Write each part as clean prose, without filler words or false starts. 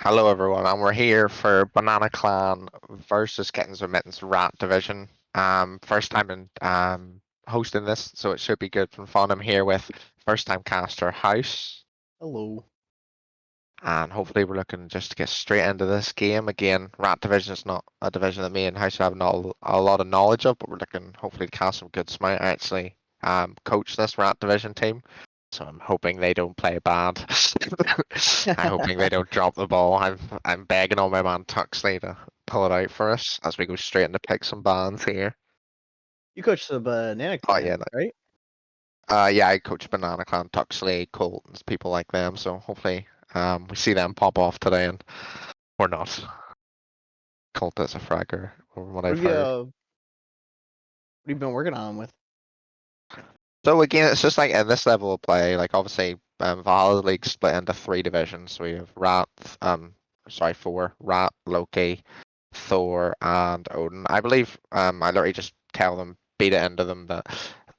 Hello everyone, and we're here for Banana Clan versus Kittens or Mittens Rat Division. First time in hosting this, so it should be good and fun. I'm here with first time caster House, Hello. and hopefully we're looking just to get straight into this game. Again, Rat Division is not a division that me and House have not a lot of knowledge of, but we're looking hopefully to cast some good smite. I actually coach this Rat Division team. So I'm hoping they don't play bad. I'm hoping they don't drop the ball. I'm begging on my man Tuxley to pull it out for us as we go straight into pick some bands here. You coach the Banana Oh Clan, yeah, right? yeah, I coach Banana Clan, Tuxley, Coltons, people like them. So hopefully, we see them pop off today, and or not. Colt is a fragger, from what I've heard. What have you been working on with? So again, it's just like in this level of play, like obviously Valhalla League split into three divisions. We have four, Rat, Loki, Thor, and Odin. I believe I literally just tell them, beat it into them that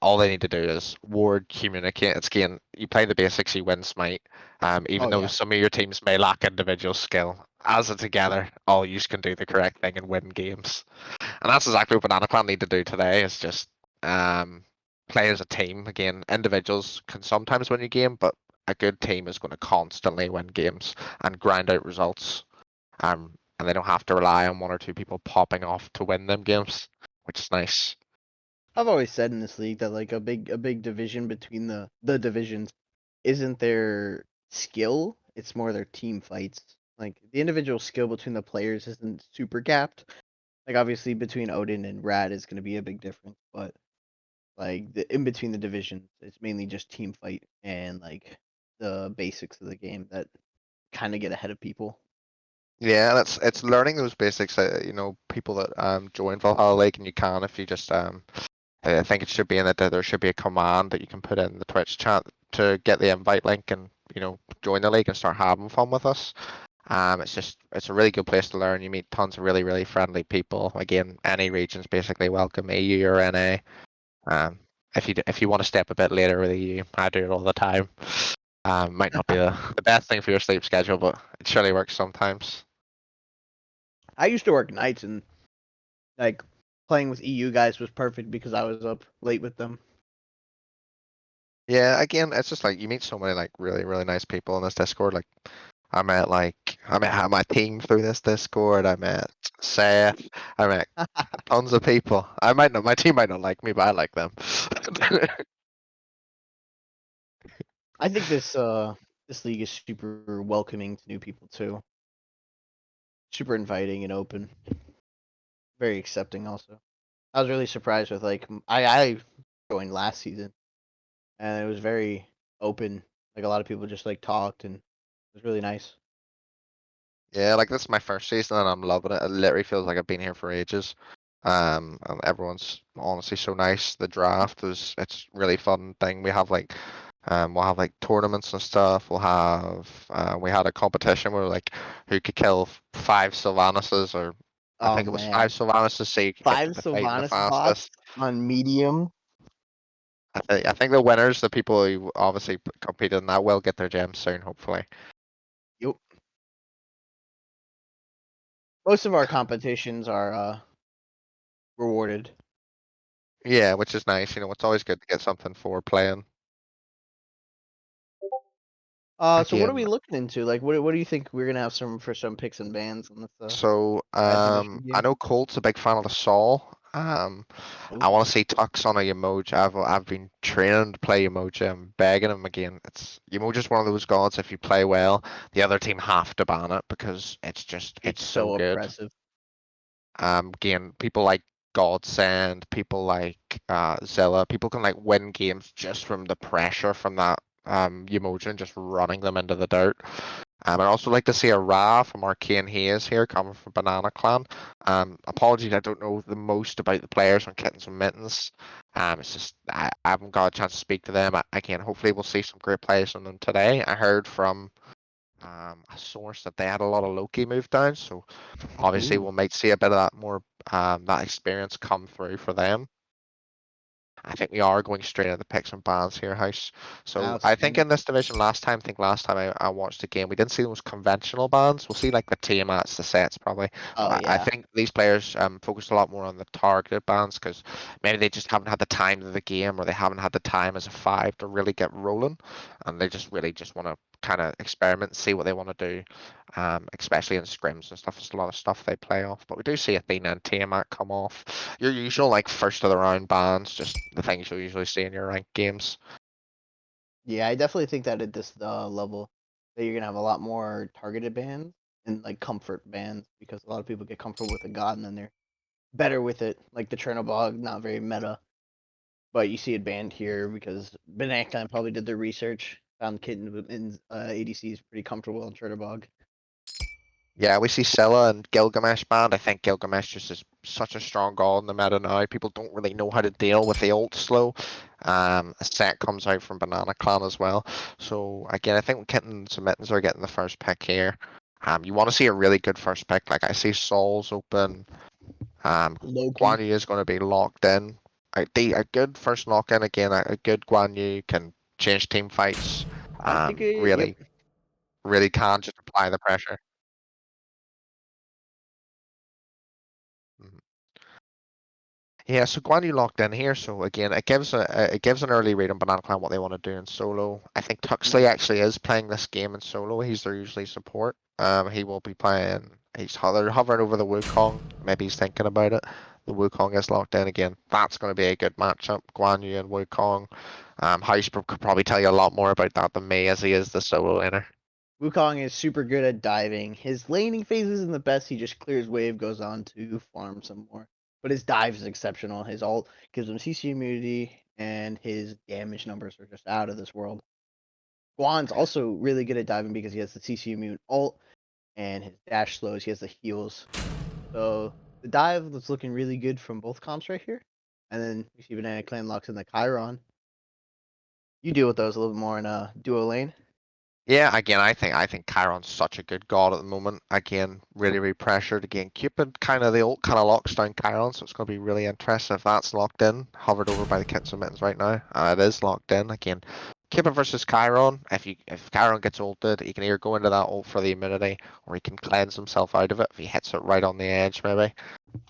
all they need to do is ward, communicate. It's again, you play the basics, you win smite. Even Oh though yeah. some of your teams may lack individual skill, as a together, all you can do the correct thing and win games. And that's exactly what Banana Clan need to do today. Is just play as a team. Again, individuals can sometimes win a game, but a good team is going to constantly win games and grind out results. And they don't have to rely on one or two people popping off to win them games, which is nice. I've always said in this league that like a big division between the divisions isn't their skill, it's more their team fights. Like the individual skill between the players isn't super gapped. Like obviously between Odin and Rad is going to be a big difference, but like in between the divisions, it's mainly just team fight and like the basics of the game that kind of get ahead of people. Yeah, it's learning those basics that people that join Valhalla Lake, and you can if you just I think it should be in it that there should be a command that you can put in the Twitch chat to get the invite link and join the league and start having fun with us. It's a really good place to learn. You meet tons of really friendly people. Again, any region's basically welcome, EU or NA. Um, if you want to step a bit later with EU, I do it all the time. Might not be the best thing for your sleep schedule, but it surely works sometimes. I used to work nights and like playing with EU guys was perfect because I was up late with them. Yeah, again, it's just like you meet so many like really nice people in this Discord. I met my team through this Discord. I met Seth. I met tons of people. My team might not like me, but I like them. I think this league is super welcoming to new people too. Super inviting and open. Very accepting also. I was really surprised with like I joined last season and it was very open. Like a lot of people just like talked and it was really nice. Yeah, like this is my first season and I'm loving it. It literally feels like I've been here for ages. And everyone's honestly so nice. The draft is it's really fun thing. We'll have like tournaments and stuff. We had a competition where like who could kill five Sylvanuses, or I Oh think it was five man. Sylvanuses, so you could get to Five the fight the Sylvanas fastest. bots on medium. I think the winners, the people who obviously competed in that, will get their gems soon, hopefully. Yep. Most of our competitions are rewarded. Yeah, which is nice. It's always good to get something for playing. So what are Again, we looking into? Like, what do you think we're gonna have some picks and bans on this so Red Division I game? know Colt's a big fan of the Sol. I Oh, want to see Tux on a Yamoja. I've been training to play Yamoja. I'm begging him again. It's Yamoja's one of those gods. If you play well, the other team have to ban it because it's it's so so good. oppressive. Again, people like Godsend, people like Zilla, people can like win games just from the pressure from that Yamoja just running them into the dirt. I'd also like to see a Ra from Arcane Haze here coming from Banana Clan. Apologies, I don't know the most about the players on Kittens and Mittens. It's just I haven't got a chance to speak to them. Again, hopefully we'll see some great players on them today. I heard from a source that they had a lot of Loki moved down, so obviously Ooh. we might see a bit of that more that experience come through for them. I think we are going straight into picks and bans here, House. So I think Outstanding. in this division last time I watched the game, we didn't see those conventional bans. We'll see like the Tiamats, the sets probably. Oh But I yeah. think these players focused a lot more on the targeted bans because maybe they just haven't had the time of the game or they haven't had the time as a five to really get rolling, and they just really just want to kind of experiment, see what they want to do, especially in scrims and stuff. There's a lot of stuff they play off, but we do see Athena and Tiamat come off. Your usual like first of the round bans, just the things you'll usually see in your ranked games. Yeah, I definitely think that at this level that you're gonna have a lot more targeted bans and like comfort bans because a lot of people get comfortable with a god and then they're better with it. Like the Chernobog, not very meta, but you see it banned here because Banana probably did their research, found Kittens and ADCs pretty comfortable on Chernobog. Yeah, we see Scylla and Gilgamesh banned. I think Gilgamesh just is such a strong god in the meta now. People don't really know how to deal with the ult slow. A set comes out from Banana Clan as well. So again, I think Kittens and Mittens are getting the first pick here. You want to see a really good first pick. Like I see Sol's open. Guan Loki. Yu is going to be locked in. A good first lock in again. A good Guan Yu can change team fights. I think yep. Really, really can just apply the pressure. Mhm. Yeah, so Guan Yu locked in here. So again, it gives an early read on Banana Clan what they want to do in solo. I think Tuxley Mhm. actually is playing this game in solo. He's their usually support. He will be playing. They're hovering over the Wukong. Maybe he's thinking about it. The Wukong is locked in again. That's going to be a good matchup. Guan Yu and Wukong. Heist could probably tell you a lot more about that than me, as he is the solo laner. Wukong is super good at diving. His laning phase isn't the best. He just clears wave, goes on to farm some more. But his dive is exceptional. His ult gives him CC immunity, and his damage numbers are just out of this world. Guan's also really good at diving because he has the CC immune ult, and his dash slows. He has the heals. So the dive was looking really good from both comps right here. And then you see Banana Clan locks in the Chiron. You deal with those a little bit more in a duo lane. Yeah, again, I think Chiron's such a good god at the moment. Again, really pressured. Again, Cupid kind of the ult kind of locks down Chiron, so it's going to be really interesting if that's locked in. Hovered over by the Kittens and Mittens right now. It is locked in. Again, Cupid versus Chiron. If Chiron gets ulted, he can either go into that ult for the immunity, or he can cleanse himself out of it if he hits it right on the edge, maybe.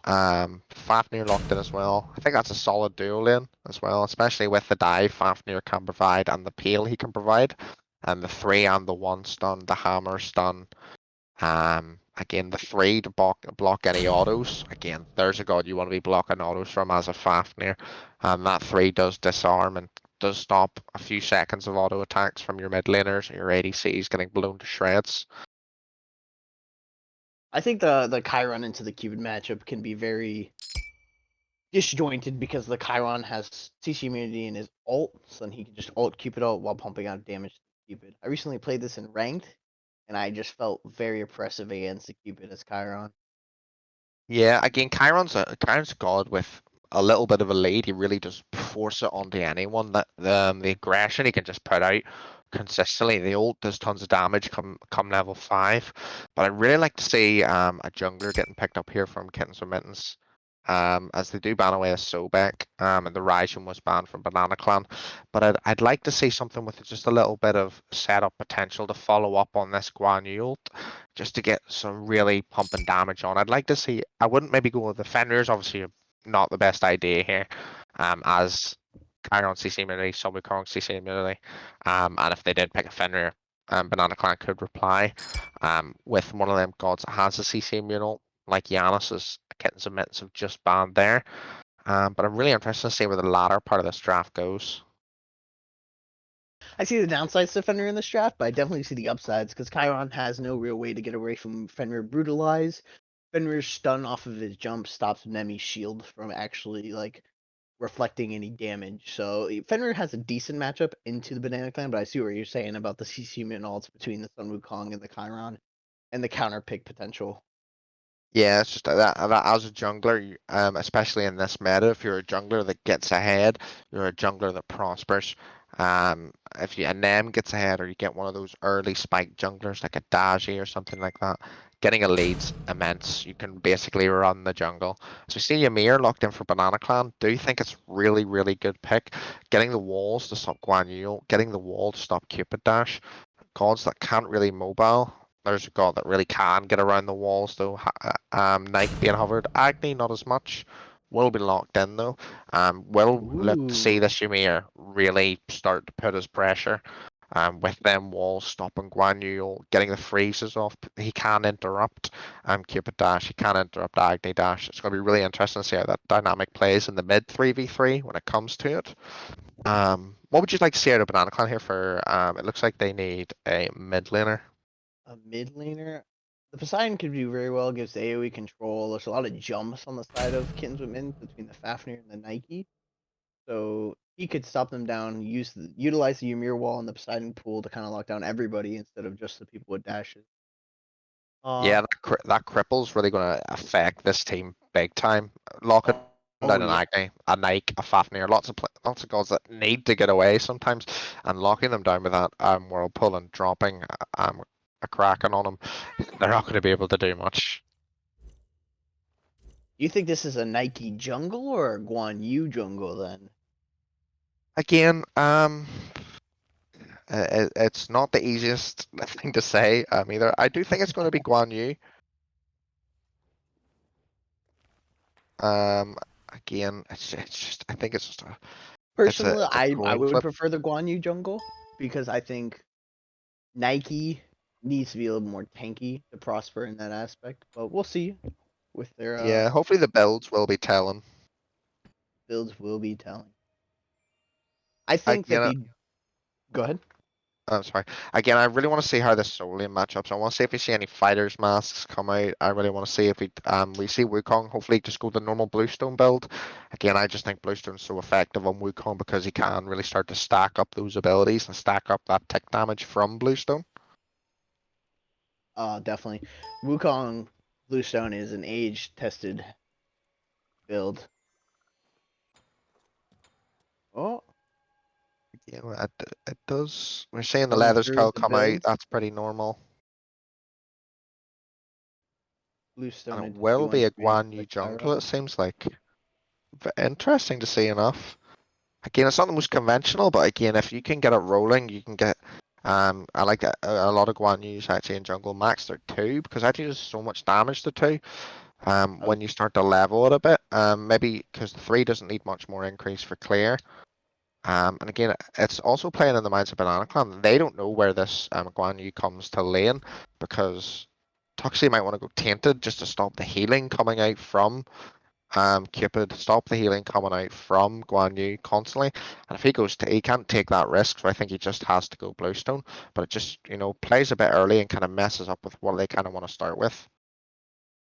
Fafnir locked in as well. I think that's a solid duo lane as well, especially with the dive Fafnir can provide and the peel he can provide. And the three and the one stun, the hammer stun. Again, the three to block any autos. Again, there's a god you want to be blocking autos from as a Fafnir. And that three does disarm and does stop a few seconds of auto attacks from your mid laners or your ADCs getting blown to shreds. I think the Chiron into the Cupid matchup can be very disjointed because the Chiron has CC immunity in his ult, so then he can just ult Cupid ult while pumping out damage to Cupid. I recently played this in ranked, and I just felt very oppressive against the Cupid as Chiron. Yeah, again, Chiron's a god with a little bit of a lead. He really does force it onto anyone. That the aggression he can just put out consistently. The ult does tons of damage come level 5. But I'd really like to see a jungler getting picked up here from Kittens or Mittens. As they do ban away a Sobek, and the Raijin was banned from Banana Clan. But I'd like to see something with just a little bit of setup potential to follow up on this Guan Yu ult, just to get some really pumping damage on. I'd like to see. I wouldn't maybe go with the Fenrir's obviously not the best idea here, as Chiron CC immunity, Wukong CC immunity, and if they did pick a Fenrir, Banana Clan could reply, with one of them gods that has a CC immune like Giannis's Kittens and Mittens have just banned there. But I'm really interested to see where the latter part of this draft goes. I see the downsides to Fenrir in this draft, but I definitely see the upsides because Chiron has no real way to get away from Fenrir Brutalize. Fenrir's stun off of his jump stops Nemi's shield from actually like reflecting any damage. So Fenrir has a decent matchup into the Banana Clan, but I see what you're saying about the CC Mutant ults between the Sun Wukong and the Chiron and the counter pick potential. Yeah, it's just that as a jungler, especially in this meta, if you're a jungler that gets ahead, you're a jungler that prospers. If a Nem gets ahead, or you get one of those early spike junglers like a Daji or something like that, getting a lead's immense. You can basically run the jungle. So we see Ymir locked in for Banana Clan. Do you think it's really, really good pick? Getting the walls to stop Guan Yu, getting the wall to stop Cupid Dash. Gods that can't really mobile. There's a god that really can get around the walls though. Nike being hovered. Agni not as much. Will be locked in though. Will look to see Ooh. this Ymir really start to put his pressure. With them walls stopping Guan Yu, getting the freezes off. He can interrupt Cupid Dash. He can interrupt Agni Dash. It's going to be really interesting to see how that dynamic plays in the mid 3v3 when it comes to it. What would you like to see out of Banana Clan here for? It looks like they need a mid laner. A mid laner. The Poseidon could do very well, gives AoE control. There's a lot of jumps on the side of Kittens with Mittens between the Fafnir and the Nike. So he could stop them down, utilize the Ymir wall and the Poseidon pool to kind of lock down everybody instead of just the people with dashes. Yeah, that cripple's really going to affect this team big time. Locking Oh down an yeah. Agni, a Nike, a Fafnir, lots of gods that need to get away sometimes, and locking them down with that whirlpool and dropping a Kraken on them, they're not going to be able to do much. You think this is a Nike jungle or a Guan Yu jungle then? Again, it's not the easiest thing to say either. I do think it's going to be Guan Yu. Um, Again, it's just I think it's just Personally, it's a I coin would flip. prefer the Guan Yu jungle because I think Nike needs to be a little more tanky to prosper in that aspect. But we'll see with their Yeah, hopefully the builds will be telling. builds will be telling. I think that Again, they go ahead. I'm sorry. Again, I really want to see how this Solian matchups. I want to see if we see any fighters masks come out. I really want to see if we see Wukong hopefully just go the normal Bluestone build. Again, I just think Bluestone's so effective on Wukong because he can really start to stack up those abilities and stack up that tick damage from Bluestone. Definitely. Wukong Bluestone is an age tested build. Oh, Yeah, it does. We're seeing the going leather through skull with the come out. builds. That's pretty normal. Bluestone And it into will be a T1 Guan Yu like jungle, it Tyro. seems like. Interesting to see enough. Again, it's not the most conventional, but again, if you can get it rolling, you can get. I like that a lot of Guan Yu's actually in jungle max their two because actually there's so much damage to two. Oh, When you start to level it a bit, maybe because the three doesn't need much more increase for clear. And again, it's also playing in the minds of Banana Clan. They don't know where this Guan Yu comes to lane because Tuxley might want to go tainted just to stop the healing coming out from Cupid, stop the healing coming out from Guan Yu constantly. And if he goes to, he can't take that risk, so I think he just has to go Bluestone. But it just, plays a bit early and kind of messes up with what they kind of want to start with.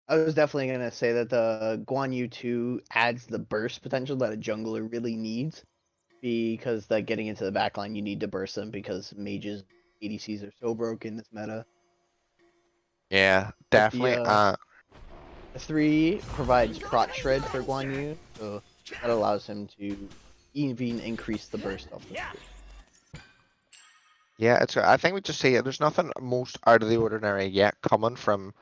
I was definitely gonna say that the Guan Yu 2 adds the burst potential that a jungler really needs because like getting into the backline you need to burst them because mages ADCs are so broken this meta. Yeah, But definitely. the 3 provides prot shred for Guan Yu, so that allows him to even increase the burst off the 3. Yeah, I think we just see there's nothing most out of the ordinary yet coming from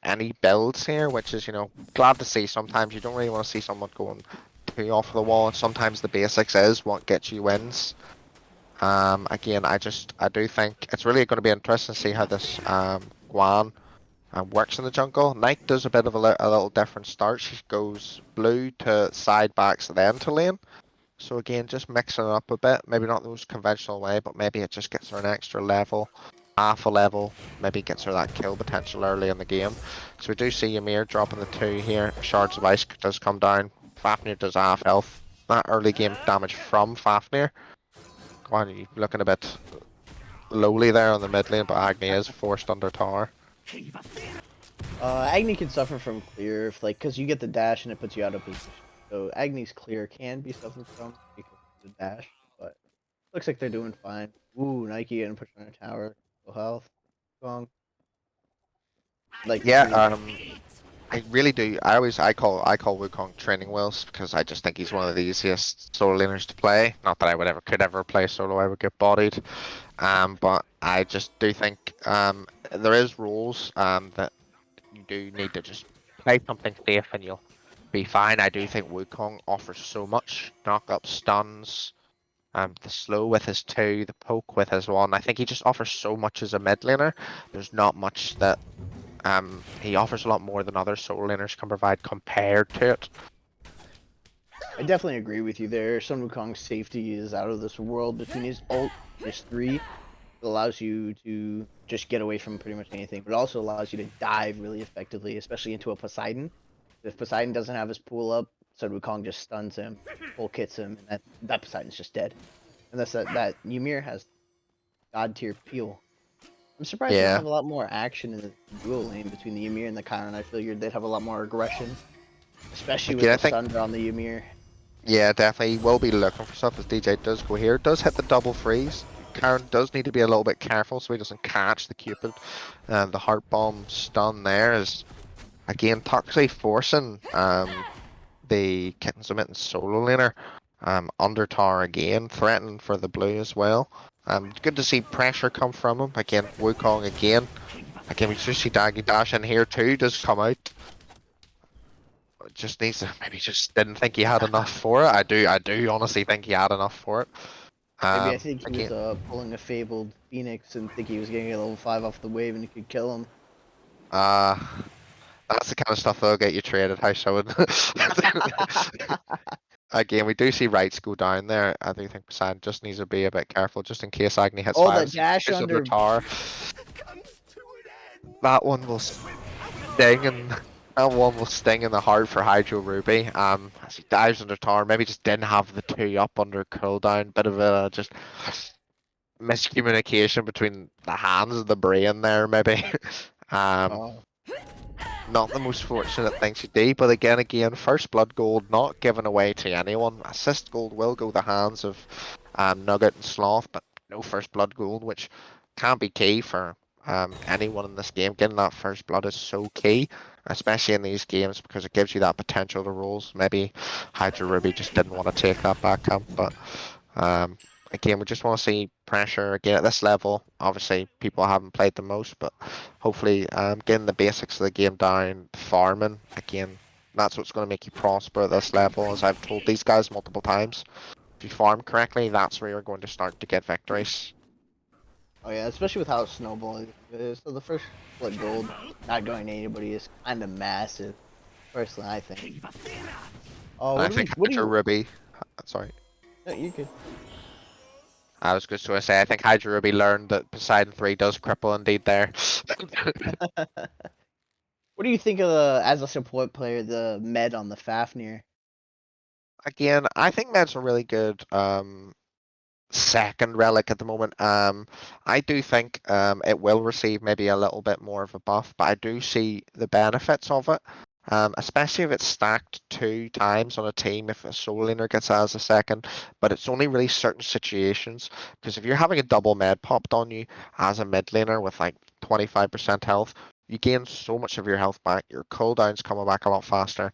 any builds here, which is, glad to see. Sometimes you don't really want to see someone going too off the wall, and sometimes the basics is what gets you wins. Again, I do think it's really going to be interesting to see how this Guan works in the jungle. Knight does a bit of a little different start. She goes blue to side backs then to lane. So again, just mixing it up a bit. Maybe not the most conventional way, but maybe it just gets her an extra level, half a level. Maybe gets her that kill potential early in the game. So we do see Ymir dropping the 2 here. Shards of Ice does come down. Fafnir does half health. That early game damage from Fafnir. Go on, you looking a bit lowly there on the mid lane, but Agni is forced under tower. Agni can suffer from clear if cause you get the dash and it puts you out of position. So Agni's clear can be suffered from because of the dash, but looks like they're doing fine. Ooh, Nike getting pushed on a tower. Full health. Strong. Like to Yeah, see. I really do. I call Wukong training wheels because I just think he's one of the easiest solo laners to play. Not that I would ever could ever play solo, I would get bodied. But I just do think there is rules that you do need to just play something safe and you'll be fine. I do think Wukong offers so much. Knock up stuns, the slow with his 2, the poke with his 1. I think he just offers so much as a mid laner. There's not much that he offers a lot more than other solo laners can provide compared to it. I definitely agree with you there. Sun Wukong's safety is out of this world between his ult, his 3. It allows you to just get away from pretty much anything, but it also allows you to dive really effectively, especially into a Poseidon. If Poseidon doesn't have his pool up, Sun Wukong just stuns him, full kits him, and that Poseidon's just dead. And that Ymir has god tier peel. I'm surprised we don't Yeah. have a lot more action in the duo lane between the Ymir and the Khan. I figured they'd have a lot more aggression, especially with Again, I the think, Sunder on the Ymir. yeah, definitely he will be looking for stuff as DJ does go here. Does hit the double freeze. Karen does need to be a little bit careful so he doesn't catch the Cupid. The heart bomb stun there is again Tuxley forcing the Kittens and Mittens solo laner under tower again, threatening for the blue as well. Good to see pressure come from him. Again, Wukong again. Again, we just see Daggy Dash in here too, does come out. Just needs to maybe just didn't think he had enough for it. I do honestly think he had enough for it. Maybe I think he was Again, pulling a fabled Phoenix and think he was getting a level 5 off the wave and he could kill him. uh, that's the kind of stuff that'll get you traded. How so? Again, we do see rights go down there. I do think Poseidon just needs to be a bit careful just in case Agni hits Oh, fire. the See, dash he's under under. tower. That one will sting and that one will sting in the heart for HydroRubi. As he dives under tower, maybe just didn't have the 2 up under cooldown. Bit of a just miscommunication between the hands and the brain there, maybe. um, Oh, Not the most fortunate thing to do, but again, first blood gold not given away to anyone. Assist gold will go the hands of Nugget and Sloth, but no first blood gold, which can be key for anyone in this game. Getting that first blood is so key, especially in these games, because it gives you that potential to rolls. Maybe HydroRubi just didn't want to take that back camp, but um, again, we just want to see pressure again at this level. Obviously, people haven't played the most, but hopefully, getting the basics of the game down, farming again. That's what's going to make you prosper at this level. As I've told these guys multiple times, if you farm correctly, that's where you're going to start to get victories. oh yeah, especially with how snowballing is. So the first blood gold not going to anybody is kind of massive. Personally, I think. Oh, And I what do think we? What do Hydro you? Ruby, sorry, No, you could. I was just going to say, I think Hydro Ruby learned that Poseidon 3 does cripple indeed there. What do you think of the as a support player, the med on the Fafnir? Again, I think Med's a really good second relic at the moment. I do think it will receive maybe a little bit more of a buff, but I do see the benefits of it. Especially if it's stacked 2 times on a team, if a solo laner gets it as a second, but it's only really certain situations. Because if you're having a double med popped on you as a mid laner with like 25% health, you gain so much of your health back. Your cooldowns coming back a lot faster,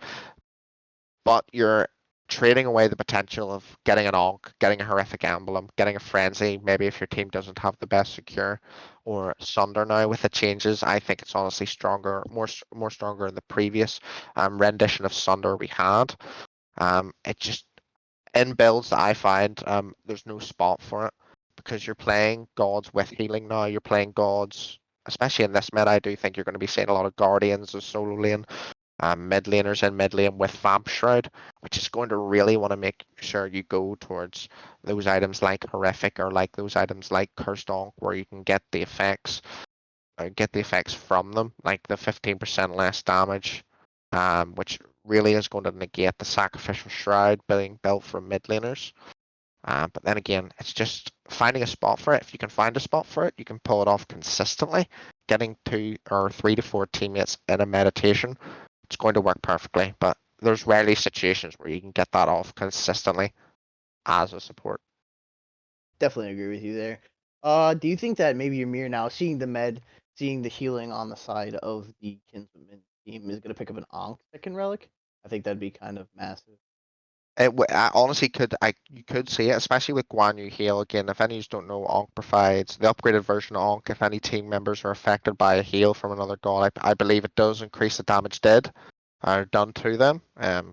but you're trading away the potential of getting an Onk, getting a horrific emblem, getting a frenzy. Maybe if your team doesn't have the best secure or Sunder now with the changes, I think it's honestly stronger, more stronger than the previous rendition of Sunder we had. It just in builds that I find there's no spot for it because you're playing gods with healing now. You're playing gods. Especially in this meta, I do think you're going to be seeing a lot of Guardians as solo lane mid laners in mid lane with Vamp Shroud, which is going to really want to make sure you go towards those items like Horrific or like those items like Cursed Onk where you can get the effects from them, like the 15% less damage, which really is going to negate the Sacrificial Shroud being built from mid laners. But then again, it's just finding a spot for it. If you can find a spot for it, you can pull it off consistently. Getting 2 or 3 to 4 teammates in a meditation, it's going to work perfectly. But there's rarely situations where you can get that off consistently as a support. Definitely agree with you there. Do you think that maybe Ymir now seeing the med, seeing the healing on the side of the kinsman team is gonna pick up an Ankh second relic. I think that'd be kind of massive. I honestly you could see it, especially with Guan Yu heal again. If any of you don't know, Ankh provides the upgraded version of Ankh. If any team members are affected by a heal from another god, I believe it does increase the damage did or done to them.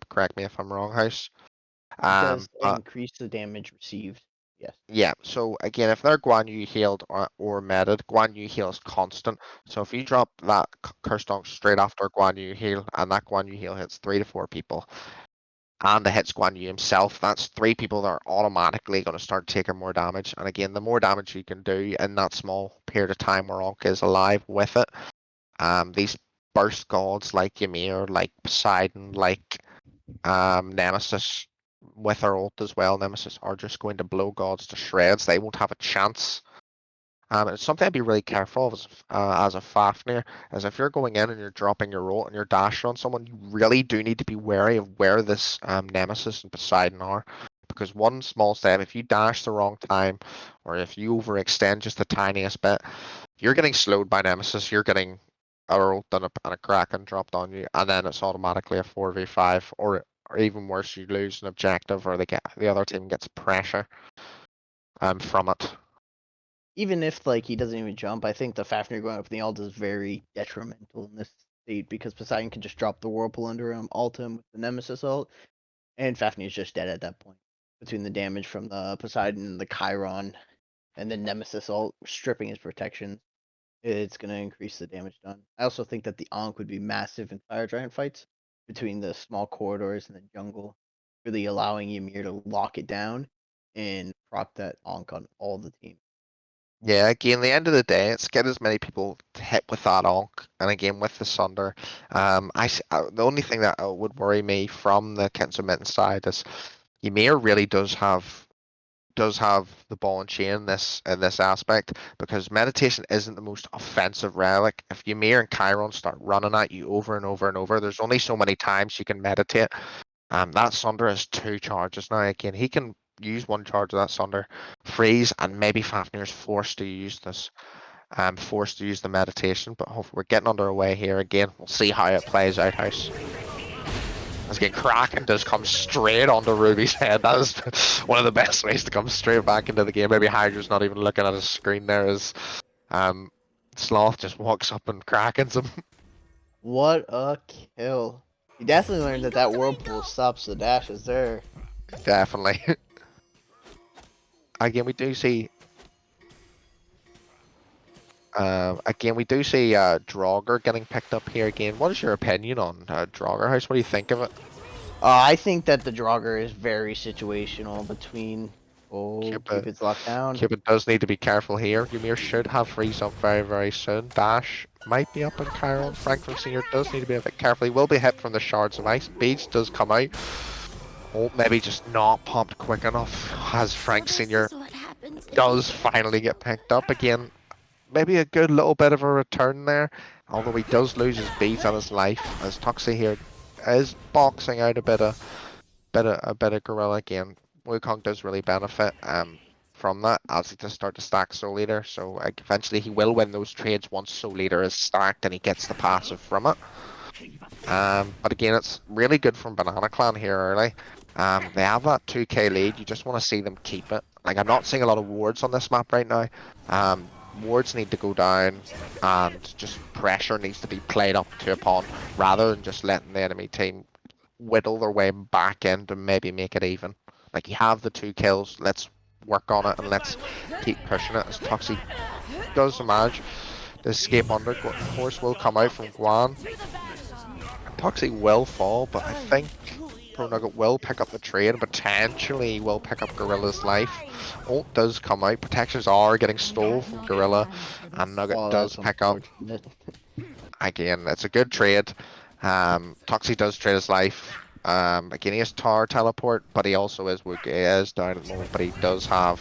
Correct me if I'm wrong, House. It does But increase the damage received. Yes. yeah, so again, if they're Guan Yu healed or meted, Guan Yu heal is constant. So if you drop that Curse Dunk straight after Guan Yu heal, and that Guan Yu heal hits 3 to 4 people, and it hits Guan Yu himself, that's 3 people that are automatically going to start taking more damage. And again, the more damage you can do in that small period of time where Ankh is alive with it, these burst gods like Ymir, like Poseidon, like Nemesis with her ult as well, Nemesis are just going to blow gods to shreds. They won't have a chance. It's something I'd be really careful of as a Fafnir, is if you're going in and you're dropping your ult and you're dashing on someone, you really do need to be wary of where this Nemesis and Poseidon are. Because one small step, if you dash the wrong time, or if you overextend just the tiniest bit, you're getting slowed by Nemesis, you're getting a ult and a Kraken dropped on you, and then it's automatically a 4v5, or even worse, you lose an objective, or the other team gets pressure from it. Even if like he doesn't even jump, I think the Fafnir going up in the ult is very detrimental in this state because Poseidon can just drop the whirlpool under him, ult him with the Nemesis ult, and Fafnir's just dead at that point. Between the damage from the Poseidon and the Chiron and the Nemesis ult stripping his protection, it's gonna increase the damage done. I also think that the Ankh would be massive in Fire Giant fights between the small corridors and the jungle, really allowing Ymir to lock it down and proc that Ankh on all the team. Yeah, again, the end of the day, it's get as many people hit with that Ankh, and again with the Sunder. The only thing that would worry me from the Kittens and Mittens side is Ymir really does have the ball and chain in this aspect, because meditation isn't the most offensive relic. If Ymir and Chiron start running at you over and over and over, there's only so many times you can meditate. That Sunder has 2 charges now. Again, he can use 1 charge of that Sunder, freeze, and maybe Fafnir's forced to use this. Forced to use the meditation, but hopefully we're getting under our way here again. We'll see how it plays out, House. As again, Kraken does come straight onto Ruby's head. That is one of the best ways to come straight back into the game. Maybe Hydra's not even looking at his screen there as Sloth just walks up and Krakens him. What a kill! He definitely learned that that whirlpool stops the dashes there. Definitely. Again, we do see. Draugr getting picked up here again. What is your opinion on Draugr House? What do you think of it? I think that the Draugr is very situational between. Oh, Cupid. Cupid's locked down. Cupid does need to be careful here. Ymir should have freeze up very, very soon. Dash might be up in Chiron. Frank from Senior does need to be a bit careful. He will be hit from the shards of ice. Beach does come out. Oh, maybe just not pumped quick enough as Frank Senior does finally get picked up again. Maybe a good little bit of a return there, although he does lose his beat and his life, as Tuxley here is boxing out a bit of Gorilla again. Wukong does really benefit from that as he does start to stack Soul Eater, so eventually he will win those trades once Soul Eater is stacked and he gets the passive from it. But again, it's really good from Banana Clan here early. They have that 2k lead, you just want to see them keep it. Like, I'm not seeing a lot of wards on this map right now. Wards need to go down, and just pressure needs to be played up to upon, rather than just letting the enemy team whittle their way back in to maybe make it even. Like, you have the 2 kills, let's work on it and let's keep pushing it, as Toxie does manage to escape under. Horse will come out from Guan. Toxie will fall, but I think Pro Nugget will pick up the trade and potentially will pick up Gorilla's life. Ult does come out. Protections are getting stole from Gorilla, and Nugget does pick up. Again, it's a good trade. Toxie does trade his life. Again, he has Tar teleport, but he also is down at the moment, but he does have.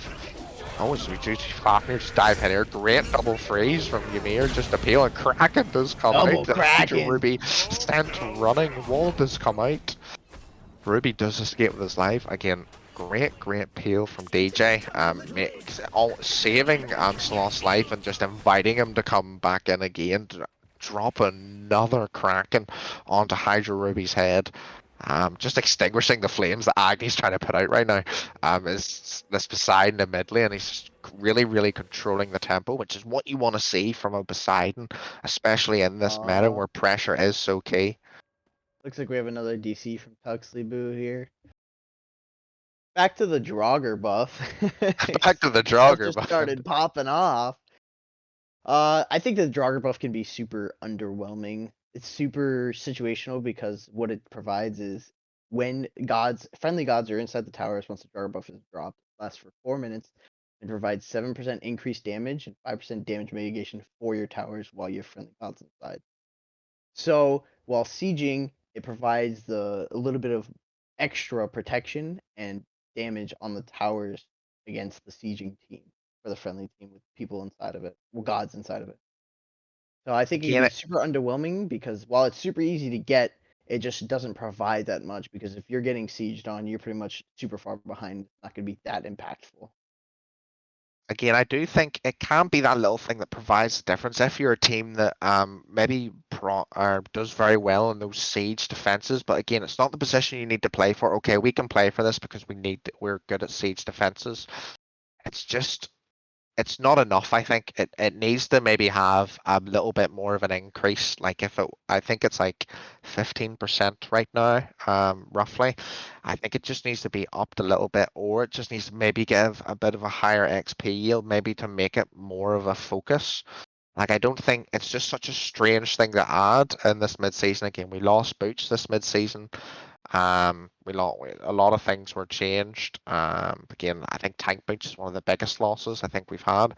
Oh, it's Fafnir just dive in here. Great double freeze from Ymir, just appeal, and Kraken does come out. HydroRubi sent running. Wall does come out. Ruby does escape with his life. Again, great peel from DJ. Saving Sloth's life and just inviting him to come back in again. drop another Kraken onto HydroRubi's head. Just extinguishing the flames that Agni's trying to put out right now. Is this Poseidon in mid lane? He's just really, really controlling the tempo, which is what you want to see from a Poseidon, especially in this meta Uh, where pressure is so key. looks like we have another DC from Tuxlyboo here. Back to the Draugr buff. Back to the Stuff Draugr, just man. started popping off. I think the Draugr buff can be super underwhelming. It's super situational because what it provides is when friendly gods are inside the towers once the Draugr buff is dropped, it lasts for 4 minutes and provides 7% increased damage and 5% damage mitigation for your towers while you have friendly gods inside. So while sieging, it provides a little bit of extra protection and damage on the towers against the sieging team for the friendly team with people inside of it, well, gods inside of it. So I think it can Again, be super underwhelming because while it's super easy to get, it just doesn't provide that much because if you're getting sieged on, you're pretty much super far behind. It's not going to be that impactful. I do think it can be that little thing that provides the difference. If you're a team that maybe does very well in those siege defenses, but again, it's not the position you need to play for. Okay, we can play for this because we're good at siege defenses. It's just it's not enough. I think it needs to maybe have a little bit more of an increase. Like if it, I think it's like 15% right now, roughly. I think it just needs to be upped a little bit, or it just needs to maybe give a bit of a higher XP yield, maybe to make it more of a focus. Like I don't think it's just such a strange thing to add in this mid-season. Again, we lost Boots this mid-season. A lot of things were changed. Again, I think tank boots is one of the biggest losses I think we've had.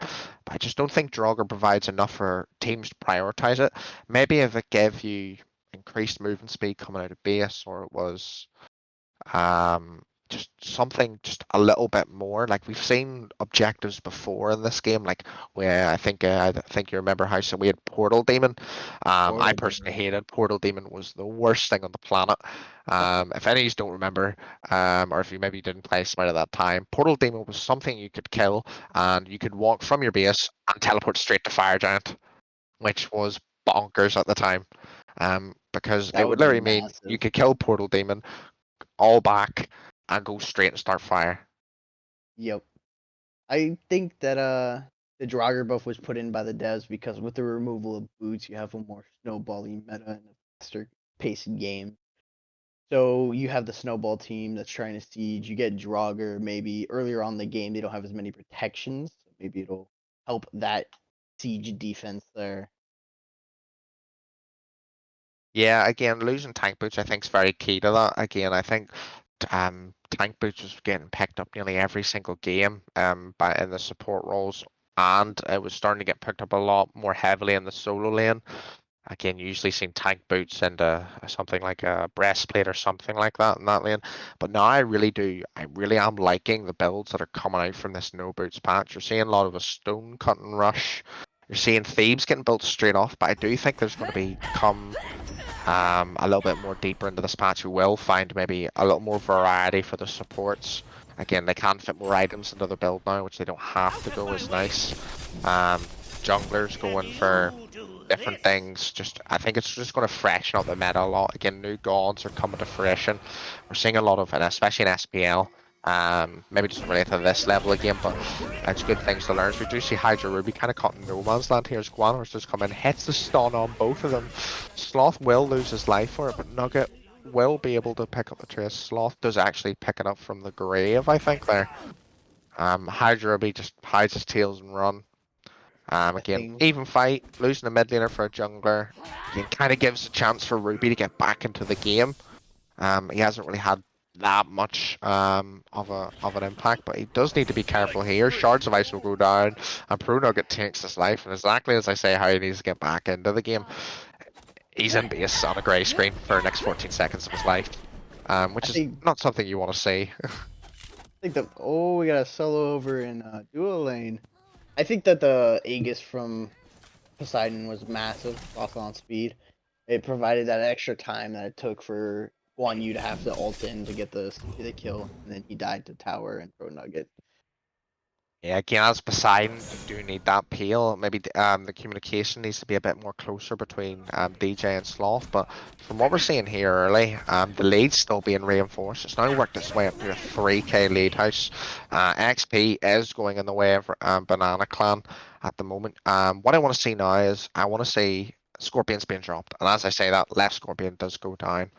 But I just don't think Draugr provides enough for teams to prioritize it. Maybe if it gave you increased movement speed coming out of base, or it was just something just a little bit more. Like we've seen objectives before in this game, like where I think you remember how so we had Portal Demon. I Portal personally Demon. hated Portal Demon, was the worst thing on the planet. If any of you don't remember, or if you maybe didn't play Smite at that time, Portal Demon was something you could kill and you could walk from your base and teleport straight to Fire Giant, which was bonkers at the time. Because That it would would be literally mean you massive. could kill Portal Demon, all back, and go straight and start fire. Yep. I think that the Draugr buff was put in by the devs because with the removal of boots, you have a more snowballing meta and a faster paced game. So you have the snowball team that's trying to siege. You get Draugr maybe earlier on in the game they don't have as many protections. So maybe it'll help that siege defense there. Yeah, again, losing tank boots I think is very key to that. Again, I think tank boots was getting picked up nearly every single game by in the support roles, and it was starting to get picked up a lot more heavily in the solo lane. Again, you usually seen tank boots and something like a breastplate or something like that in that lane. But now I really am liking the builds that are coming out from this no boots patch. You're seeing a lot of a stone cutting rush. You're seeing Thebes getting built straight off, but I do think there's going to be come a little bit more deeper into this patch. We will find maybe a little more variety for the supports. Again, they can fit more items into the build now, which they don't have to go is nice. Junglers going for different things. Just I think it's just going to freshen up the meta a lot. Again, new gods are coming to fruition. We're seeing a lot of, and especially in SPL. Maybe doesn't relate to this level again, but it's good things to learn. So we do see HydroRubi kind of caught in no man's land here as Guanhorse just come in, hits the stun on both of them. Sloth will lose his life for it, but Nugget will be able to pick up the trace. Sloth does actually pick it up from the grave, I think there. HydroRubi just hides his tails and run. I Again, think even fight, losing a mid laner for a jungler. Again, kind of gives a chance for Ruby to get back into the game. He hasn't really had that much of an impact, but he does need to be careful here. Shards of Ice will go down, and Pro Nugget takes his life, and exactly as I say, how he needs to get back into the game. He's in base on a grey screen for the next 14 seconds of his life, I which is think not something you want to see. we got a solo over in dual lane. I think that the Aegis from Poseidon was massive, lost on speed. It provided that extra time that it took for Guan Yu to have to ult in to get the kill, and then he died to tower and throw nugget. Yeah, again, as Poseidon, you do need that peel. Maybe the communication needs to be a bit more closer between DJ and Sloth. But from what we're seeing here early, the lead's still being reinforced. It's now worked its way up to a 3k lead house. XP is going in the way of Banana Clan at the moment. What I want to see now is I want to see Scorpions being dropped. And as I say that, left Scorpion does go down.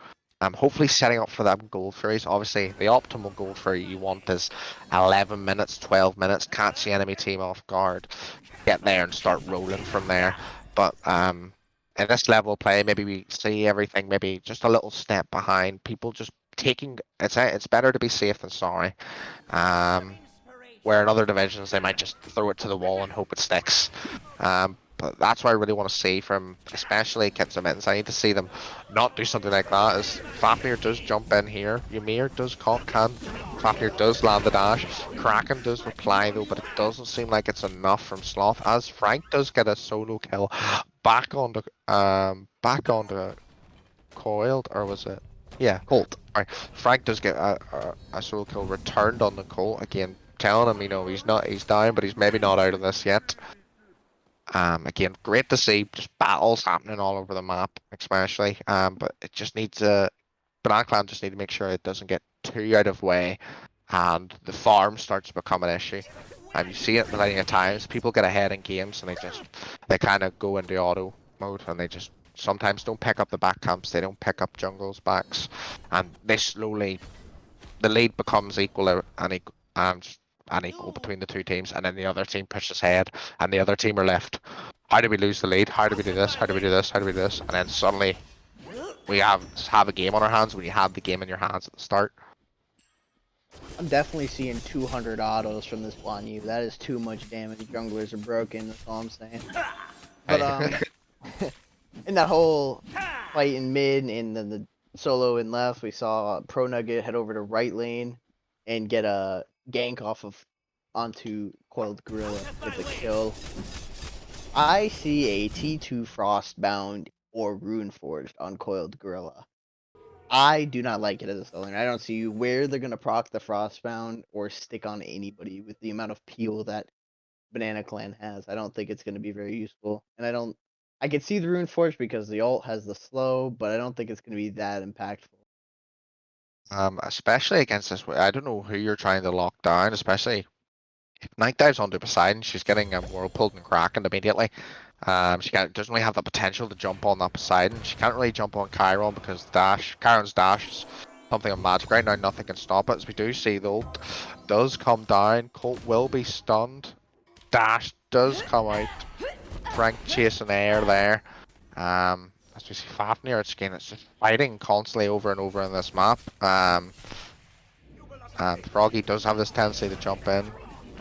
Hopefully setting up for them gold furies. Obviously, the optimal gold fury you want is 11 minutes, 12 minutes, catch the enemy team off guard, get there and start rolling from there. But in this level of play, maybe we see everything maybe just a little step behind. People just taking it's better to be safe than sorry. Where in other divisions they might just throw it to the wall and hope it sticks. But that's what I really want to see from especially Kittens and Mittens. I need to see them not do something like that. As Fafnir does jump in here, Ymir does Fafnir does land the dash. Kraken does reply though, but it doesn't seem like it's enough from Sloth. As Frank does get a solo kill back onto Coiled, or was it? Yeah, Colt. right. Frank does get a solo kill returned on the Colt again, telling him, he's down, but he's maybe not out of this yet. Again, great to see just battles happening all over the map, especially. But it just needs Banana Clan just need to make sure it doesn't get too out of way, and the farm starts to become an issue. You see it plenty of times. People get ahead in games and they kind of go into auto mode and they just sometimes don't pick up the back camps. They don't pick up jungles backs, and they slowly the lead becomes equal between the two teams, and then the other team pushes ahead, and the other team are left. How do we lose the lead? How do we do this? How do we do this? How do we do this? And then suddenly we have a game on our hands when you have the game in your hands at the start. I'm definitely seeing 200 autos from this Wanyu. That is too much damage. Junglers are broken, that's all I'm saying. But in that whole fight in mid and then the solo in left, we saw Pro Nugget head over to right lane and get a gank onto Coiled Gorilla with a kill. I see a T2 Frostbound or Runeforged on Coiled Gorilla. I do not like it as a seller. I don't see where they're gonna proc the Frostbound or stick on anybody with the amount of peel that Banana Clan has. I don't think it's gonna be very useful. And I can see the Runeforged because the ult has the slow, but I don't think it's gonna be that impactful. Especially against this. I don't know who you're trying to lock down. Especially if Night Dive's onto Poseidon, she's getting Whirlpool and Kraken immediately. Doesn't really have the potential to jump on that Poseidon. She can't really jump on Chiron because Chiron's dash is something of magic right now. Nothing can stop it. As we do see, the ult does come down. Colt will be stunned. Dash does come out. Frank chasing air there. As we see Fafnir, it's just fighting constantly over and over on this map. And Froggy does have this tendency to jump in.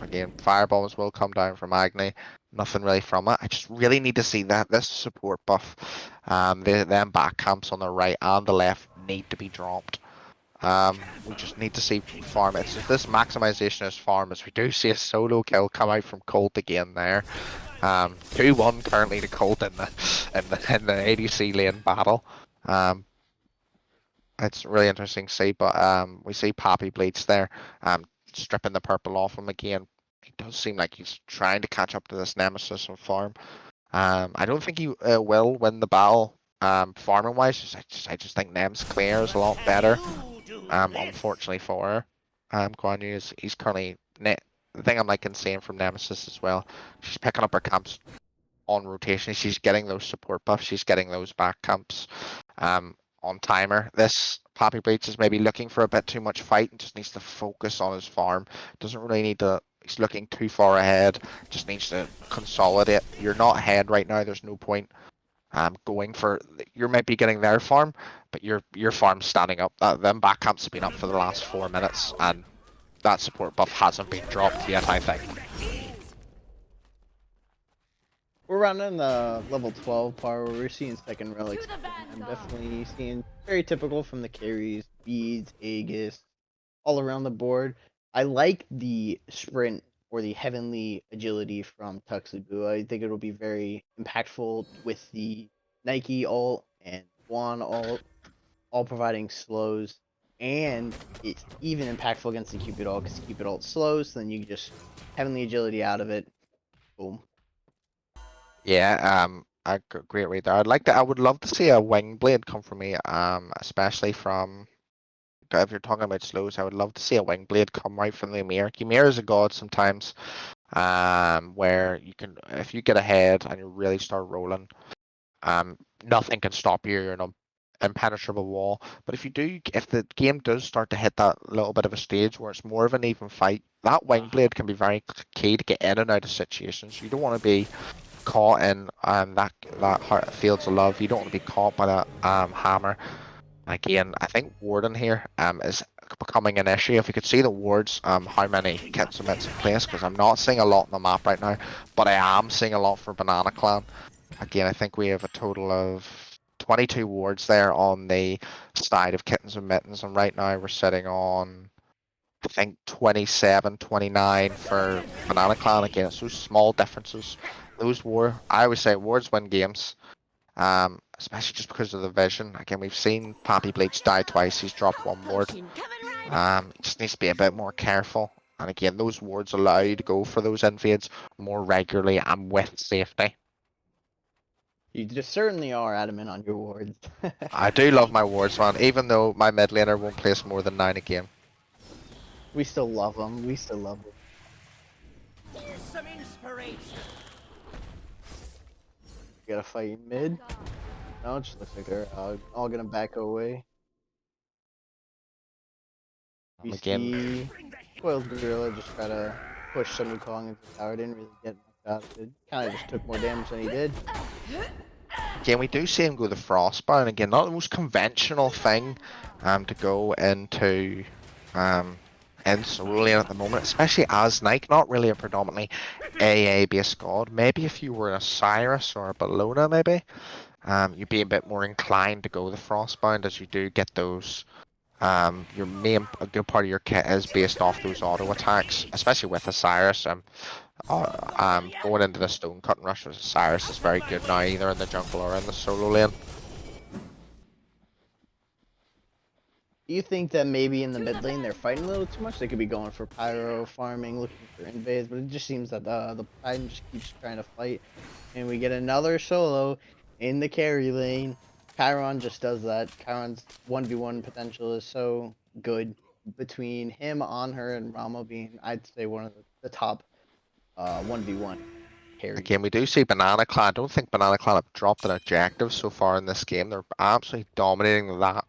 Again, firebombs will come down from Agni. Nothing really from it. I just really need to see this support buff. Them back camps on the right and the left need to be dropped. We just need to see farm. It's just this maximization as farm as we do see a solo kill come out from Colt again there. 2-1 currently to Colt in the ADC lane battle. It's really interesting to see, but we see PapiBleach there, stripping the purple off him again. It does seem like he's trying to catch up to this Nemesis on farm. I don't think he will win the battle farming wise. I just think Nem's clear is a lot better. Unfortunately for her, Guan Yu he's currently the thing I'm liking seeing from Nemesis as well. She's picking up her camps on rotation. She's getting those support buffs. She's getting those back camps on timer. This PapiBleach is maybe looking for a bit too much fight and just needs to focus on his farm. Doesn't really need to. He's looking too far ahead. Just needs to consolidate. You're not ahead right now. There's no point going for. You might be getting their farm, but your farm's standing up. Them back camps have been up for the last 4 minutes, and that support buff hasn't been dropped yet, I think. We're running the level 12 part where we're seeing second relics. I'm definitely seeing very typical from the carries, beads, Aegis, all around the board. I like the sprint or the heavenly agility from Tuxlyboo. I think it'll be very impactful with the Nike ult and Juan ult, all providing slows and it's even impactful against the Cupid ult because Cupid ult slows, so then you can just Heavenly Agility out of it. Boom. Yeah, great read there. I would love to see a wing blade come from me, especially from if you're talking about slows, I would love to see a wing blade come right from the Ymir. Ymir is a god sometimes, where you can, if you get ahead and you really start rolling, nothing can stop you. You're an impenetrable wall. But if the game does start to hit that little bit of a stage where it's more of an even fight, that wing blade can be very key to get in and out of situations. You don't want to be caught in fields of love. You don't want to be caught by that hammer. Again, I think warding here is becoming an issue. If you could see the wards, how many kits and bits in place, because I'm not seeing a lot on the map right now, but I am seeing a lot for Banana Clan. Again, I think we have a total of 22 wards there on the side of Kittens and Mittens, and right now we're sitting on, I think, 27, 29 for Banana Clan. Again, it's those small differences. I always say wards win games. Especially just because of the vision. Again, we've seen PapiBleach die twice. He's dropped one ward. He just needs to be a bit more careful. And again, those wards allow you to go for those invades more regularly and with safety. You just certainly are adamant on your wards. I do love my wards, man. Even though my mid laner won't place more than 9 a game. We still love them. We still love them. Here's some inspiration. You gotta fight mid. No, it just looks like they're all gonna back away. We see Coiled Gorilla just try to push Sun Wukong into the tower. Didn't really get much out of it. Kind of just took more damage than he did. Again, we do see him go the Frostbound. Again, not the most conventional thing to go into in solo lane at the moment, especially as Nike, not really a predominantly AA based god. Maybe if you were a Cyrus or a Bellona, maybe you'd be a bit more inclined to go the Frostbound, as you do get those. A good part of your kit is based off those auto attacks, especially with Osiris. Going into the stone cut and rush with Osiris is very good now, either in the jungle or in the solo lane. Do you think that maybe in the mid lane they're fighting a little too much? They could be going for pyro farming, looking for invades, but it just seems that the Titan just keeps trying to fight, and we get another solo in the carry lane. Chiron just does that. Chiron's 1v1 potential is so good between him, on her, and Rama being, I'd say, one of the top 1v1 carries. Again, we do see Banana Clan. I don't think Banana Clan have dropped an objective so far in this game. They're absolutely dominating that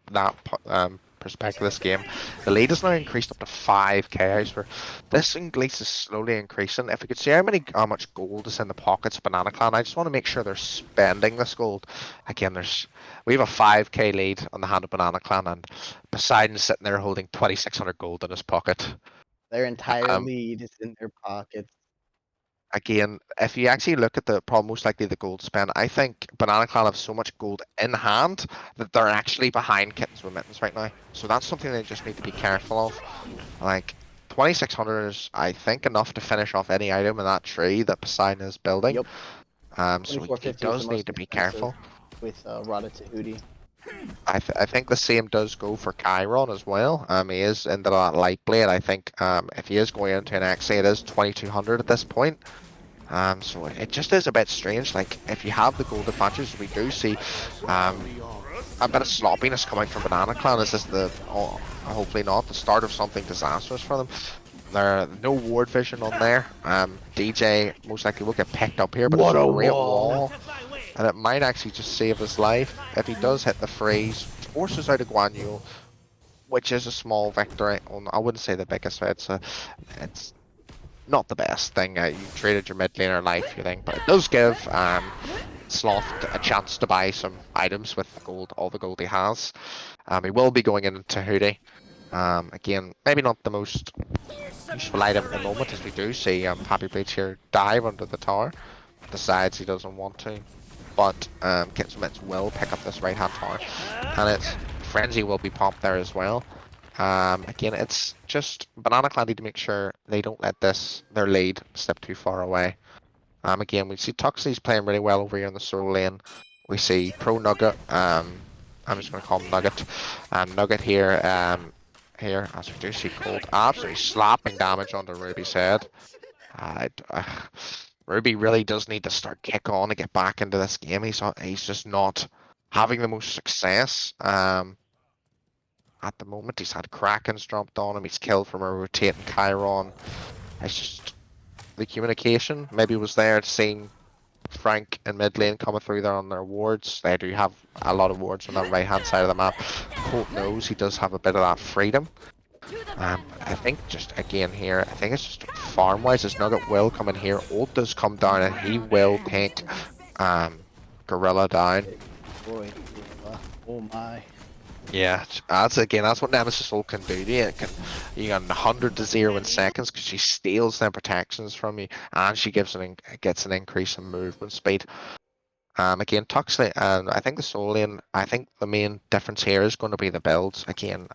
perspective of this game. The lead has now increased up to 5k. This lead is slowly increasing. If we could see how much gold is in the pockets of Banana Clan, I just want to make sure they're spending this gold. Again, we have a 5k lead on the hand of Banana Clan, and Poseidon's sitting there holding 2600 gold in his pocket. Their entire lead is in their pockets. Again, if you actually look at most likely the gold spend, I think Banana Clan have so much gold in hand that they're actually behind Kittens with Mittens right now. So that's something they just need to be careful of. Like, 2600 is, I think, enough to finish off any item in that tree that Poseidon is building. Yep. So he does need to be careful. With Ratatoskr. I think the same does go for Chiron as well. He is into that light blade. I think if he is going into an XA, it is 2200 at this point. So it just is a bit strange. Like, if you have the gold advantages, we do see a bit of sloppiness coming from Banana Clan. Is this hopefully not the start of something disastrous for them? There no ward vision on there. DJ most likely will get picked up here, but it's a great wall. And it might actually just save his life. If he does hit the freeze, forces out a Guan Yu, which is a small victory. I wouldn't say the biggest, it's not the best thing. You traded your mid laner life, you think, but it does give Sloth a chance to buy some items with the gold, all the gold he has. He will be going into Hoodie. Again, maybe not the most useful item at the moment, as we do see PapiBleach here dive under the tower. Decides he doesn't want to. But Kittens will pick up this right hand tower, and its Frenzy will be popped there as well. Again, it's just Banana Clan need to make sure they don't let their lead slip too far away. Again, we see Tuxley's playing really well over here in the solo lane. We see Pro Nugget. I'm just going to call him Nugget. Nugget here here, as we do see Cold absolutely slapping damage onto Ruby's head. I, Ruby really does need to start kick on and get back into this game. He's just not having the most success. At the moment, he's had Krakens dropped on him. He's killed from a rotating Chiron. It's just the communication maybe was there, seeing Frank and mid lane coming through there on their wards. They do have a lot of wards on that right hand side of the map. Colt knows he does have a bit of that freedom. I think just again here, I think it's just farm wise, as Nugget will come in here. Ult does come down and he will take Gorilla down. Boy, oh my. Yeah, that's what Nemesis Ult can do to you. You got 100 to 0 in seconds because she steals them protections from you and she gets an increase in movement speed. Again, Tuxley, and I think the solo lane, I think the main difference here is going to be the builds. Again,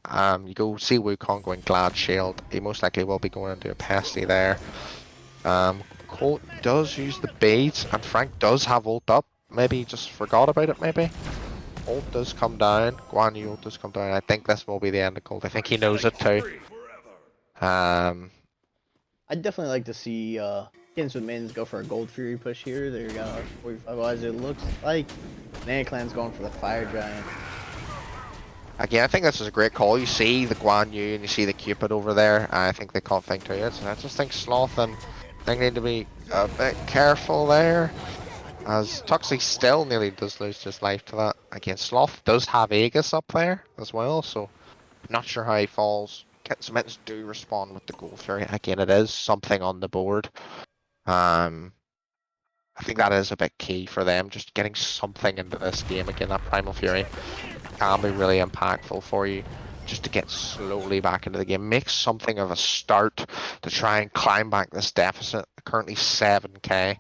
you go see Wukong going Glad Shield. He most likely will be going into a Pesty there. Colt does use the beads, and Frank does have ult up. Maybe he just forgot about it, maybe. Ult does come down. Guan Yu ult does come down. I think this will be the end of Colt. I think he knows it too. I'd definitely like to see Kittens with Mittens go for a Gold Fury push here. They got 45 lives. It looks like Banana Clan's going for the Fire Giant. Again, I think this is a great call. You see the Guan Yu and you see the Cupid over there. I think they can't think to it. So I just think Sloth and they need to be a bit careful there. As Tuxley still nearly does lose his life to that. Again, Sloth does have Aegis up there as well, so not sure how he falls. Kittens Mittens do respond with the Gold Fury. Again, it is something on the board. I think that is a bit key for them, just getting something into this game. Again, that Primal Fury can be really impactful for you, just to get slowly back into the game. Make something of a start to try and climb back this deficit. Currently 7k.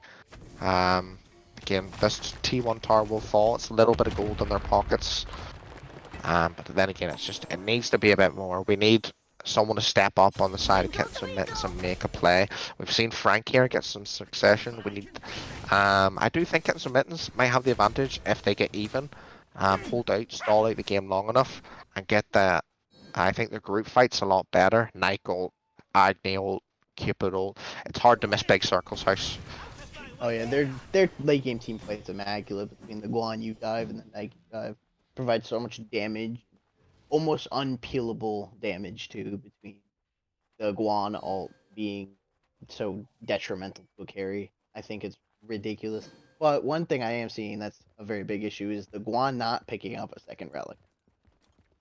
Again, this T1 tower will fall. It's a little bit of gold in their pockets. But then again, it needs to be a bit more. We need someone to step up on the side of Kittens and Mittens and make a play. We've seen Frank here get some succession. We need. I do think Kittens and Mittens might have the advantage if they get even. Hold out, stall out the game long enough, and get the. I think the group fight's a lot better. Night ult, Agni ult, Cupid ult. It's hard to miss big circles house. Oh yeah, their late game team fight's immaculate between the Guan Yu dive and the Nike dive. Provides so much damage, almost unpeelable damage too, between the Guan ult being so detrimental to a carry. I think it's ridiculous. But one thing I am seeing that's a very big issue is the Guan not picking up a second relic.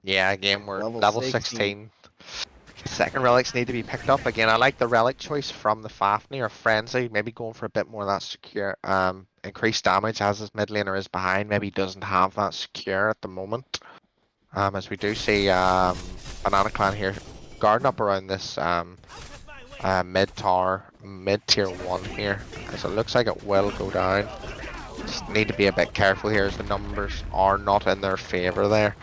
Yeah, again, we're Level level 16. 16. Second relics need to be picked up. Again, I like the relic choice from the Fafnir or Frenzy. Maybe going for a bit more of that secure, increased damage as his mid laner is behind. Maybe he doesn't have that secure at the moment. As we do see Banana Clan here guarding up around this mid tower, mid tier 1 here. As it looks like it will go down. Just need to be a bit careful here as the numbers are not in their favor there.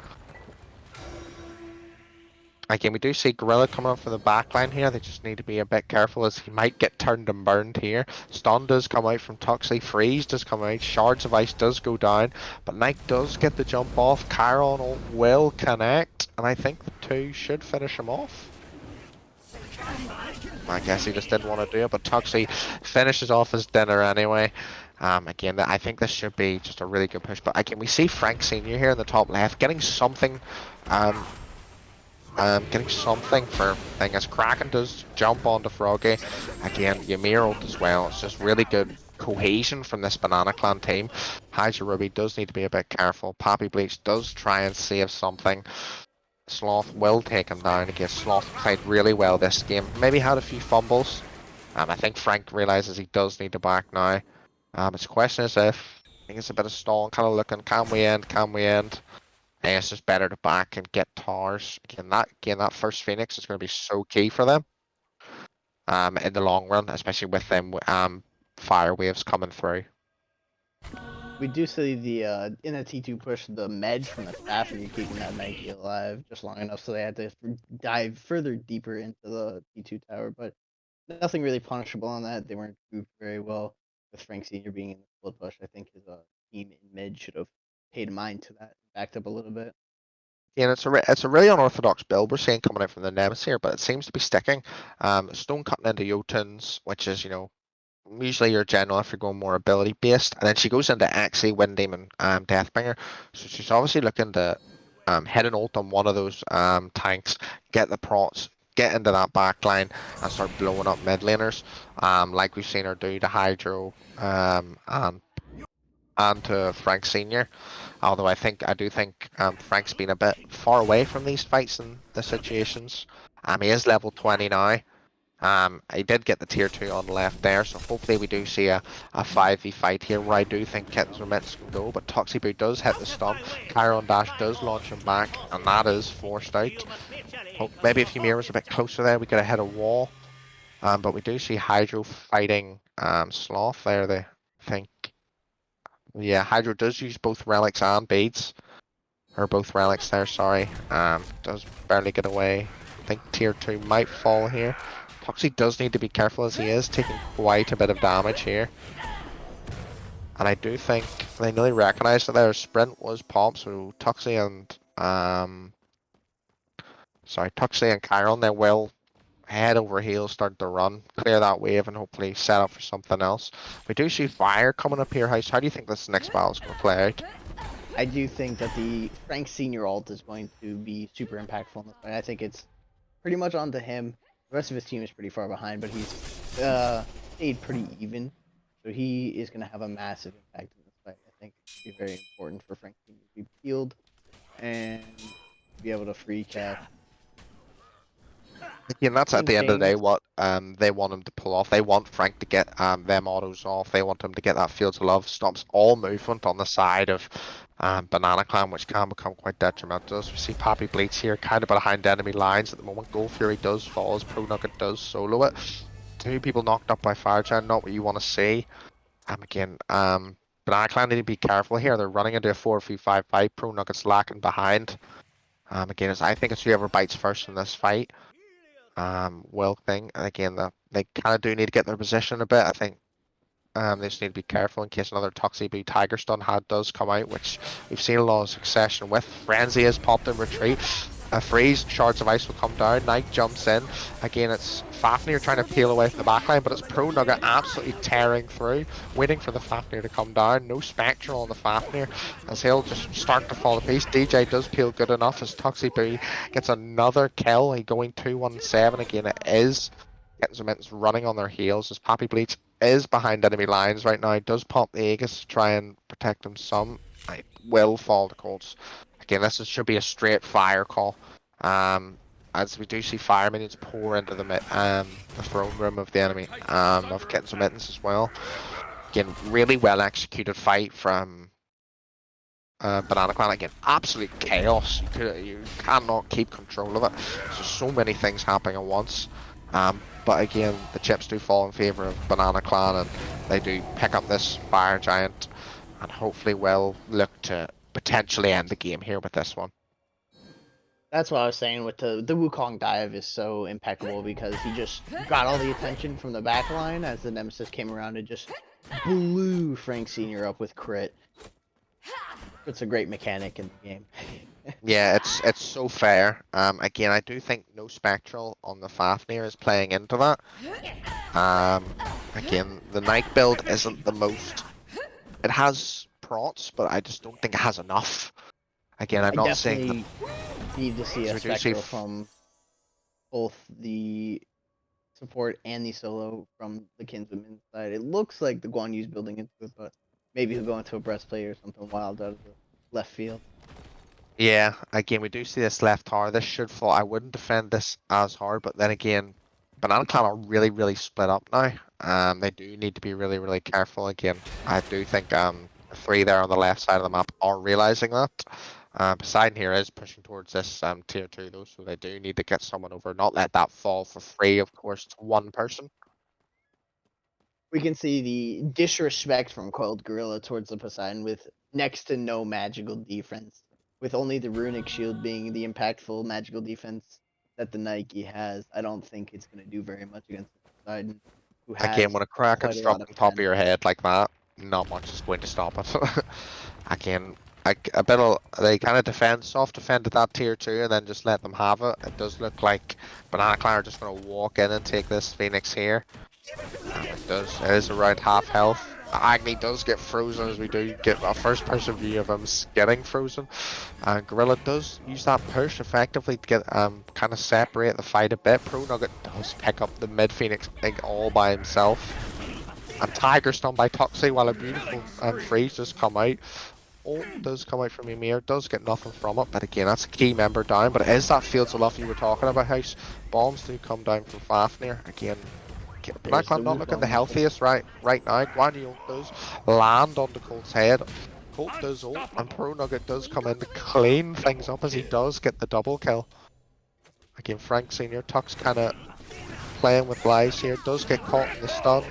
Again, we do see Gorilla coming up from the back line here. They just need to be a bit careful as he might get turned and burned here. Stun does come out from Tuxley. Freeze does come out. Shards of Ice does go down. But Knight does get the jump off. Chiron will connect. And I think the two should finish him off. I guess he just didn't want to do it. But Tuxley finishes off his dinner anyway. Again, I think this should be just a really good push. But again, we see Frank Sr. here in the top left getting something. Getting something for thing as Kraken does jump onto Froggy. Again, Ymir ult as well. It's just really good cohesion from this Banana Clan team. HydroRubi does need to be a bit careful. PapiBleach does try and save something. Sloth will take him down. Again, Sloth played really well this game. Maybe had a few fumbles. I think Frank realizes he does need to back now. His question is if I think it's a bit of stall, kind of looking, can we end? Can we end? I think it's just better to back and get towers. Again, that first Phoenix is going to be so key for them. In the long run, especially with them fire waves coming through. We do see the in a T2 push the med from the Fafnir keeping that Nike alive just long enough so they had to dive further deeper into the T2 tower, but nothing really punishable on that. They weren't grouped very well with Frank Sr. being in the split push. I think his team in mid should have paid mind to that, backed up a little bit. Yeah, it's a really unorthodox build we're seeing coming out from the Nemesis here, but it seems to be sticking. Stone cutting into Jotuns, which is, usually your general if you're going more ability based, and then she goes into Axie, Wind Demon, Deathbringer. So she's obviously looking to hit an ult on one of those tanks, get the procs, get into that back line, and start blowing up mid laners. Like we've seen her do to Hydro and to Frank Senior. Although I do think Frank's been a bit far away from these fights and the situations. He is level 20 now. I did get the tier 2 on the left there, so hopefully we do see a 5v fight here where I do think Kittens or Mittens can go, but Tuxlyboo does hit the stun, Chiron Dash does launch him back, and that is forced out. Maybe if Ymir was a bit closer there, we could have hit a wall, but we do see Hydro fighting Sloth there, they think. Yeah, Hydro does use both relics and beads, or both relics there, sorry, does barely get away. I think tier 2 might fall here. Tuxie does need to be careful as he is taking quite a bit of damage here. And I do think they nearly recognized that their sprint was popped, so Tuxie and Chiron, they will head over heels, start to run, clear that wave, and hopefully set up for something else. We do see fire coming up here, House. How do you think this next battle is going to play out? I do think that the Frank Senior ult is going to be super impactful in this fight. I think it's pretty much onto him. The rest of his team is pretty far behind, but he's stayed pretty even. So he is going to have a massive impact in this fight. I think it's going to be very important for Frank Senior to be healed and be able to free cast. Again, that's at the end of the day what they want him to pull off. They want Frank to get them autos off. They want him to get that Fields of Love, stops all movement on the side of Banana Clan, which can become quite detrimental. So we see PapiBleach here, kind of behind enemy lines at the moment. Gold Fury does fall as Pro Nugget does solo it. 2 people knocked up by Fire Giant, not what you want to see. Again, Banana Clan need to be careful here. They're running into a 4v5 fight. Pro Nugget's lacking behind. Again, I think it's whoever bites first in this fight. Will thing, and again, they kind of do need to get their position a bit. I think they just need to be careful in case another Tuxlyboo Tiger Stun does come out, which we've seen a lot of succession with. Frenzy has popped in retreat. A freeze, shards of ice will come down. Knight jumps in. Again, it's Fafnir trying to peel away from the backline, but it's Pro Nugget absolutely tearing through, waiting for the Fafnir to come down. No Spectral on the Fafnir as he'll just start to fall to piece. DJ does peel good enough as Tuxlyboo gets another kill. He going 2-1-7 again. It is Mittens running on their heels as PapiBleach is behind enemy lines right now. He does pop the Aegis to try and protect him some. It will fall to Colts. Again, should be a straight fire call. As we do see fire minions pour into the throne room of the enemy, of Kittens and Mittens as well. Again, really well executed fight from Banana Clan. Again, absolute chaos. You cannot keep control of it. There's so many things happening at once. But again, the chips do fall in favor of Banana Clan, and they do pick up this Fire Giant, and hopefully will look to potentially end the game here with this one. That's what I was saying with the Wukong dive is so impeccable because he just got all the attention from the back line as the Nemesis came around and just blew Frank Senior up with crit. It's a great mechanic in the game. Yeah, it's so fair. Again, I do think no Spectral on the Fafnir is playing into that. Again, the Knight build isn't the most. It has prots, but I just don't think it has enough. Again, I'm not saying that need to see a Spectral from both the support and the solo from the Kinsman side. It looks like the Guan Yu's building into it, but maybe he'll go into a breastplate or something wild out of the left field. Yeah, again, we do see this left tower. This should fall. I wouldn't defend this as hard, but then again, Banana Clan are really, really split up now. They do need to be really, really careful. Again, I do think the 3 there on the left side of the map are realizing that. Poseidon here is pushing towards this tier 2 though, so they do need to get someone over, not let that fall for free, of course, to one person. We can see the disrespect from Coiled Gorilla towards the Poseidon with next to no magical defense, with only the Runic Shield being the impactful magical defense that the Nike has. I don't think it's going to do very much against the Poseidon, who has Again, when a Kraken's quite a dropped lot on top of damage. your head like that, not much is going to stop it. Again, like a bit of they kind of defend, soft defended that tier 2 and then just let them have it. It does look like Banana Clan are just going to walk in and take this Phoenix here. It does. It is around half health. Agni does get frozen as we do get a first person view of him getting frozen. Gorilla does use that push effectively to get kind of separate the fight a bit. Pro Nugget does pick up the mid Phoenix thing all by himself. And Tiger stunned by Tuxley while a beautiful freeze does come out. Ult does come out from Ymir, does get nothing from it, but again, that's a key member down. But it is that Fields of Love you were talking about, House. Bombs do come down from Fafnir. Again, There's the Blackclamp not Wood looking the Bomb. healthiest right now. Guan Yu does land on the Colt's head. Colt does ult, and Pro Nugget does come in to clean things up as he does get the double kill. Again, Frank Sr. Tux kind of playing with lives here, does get caught in the stun.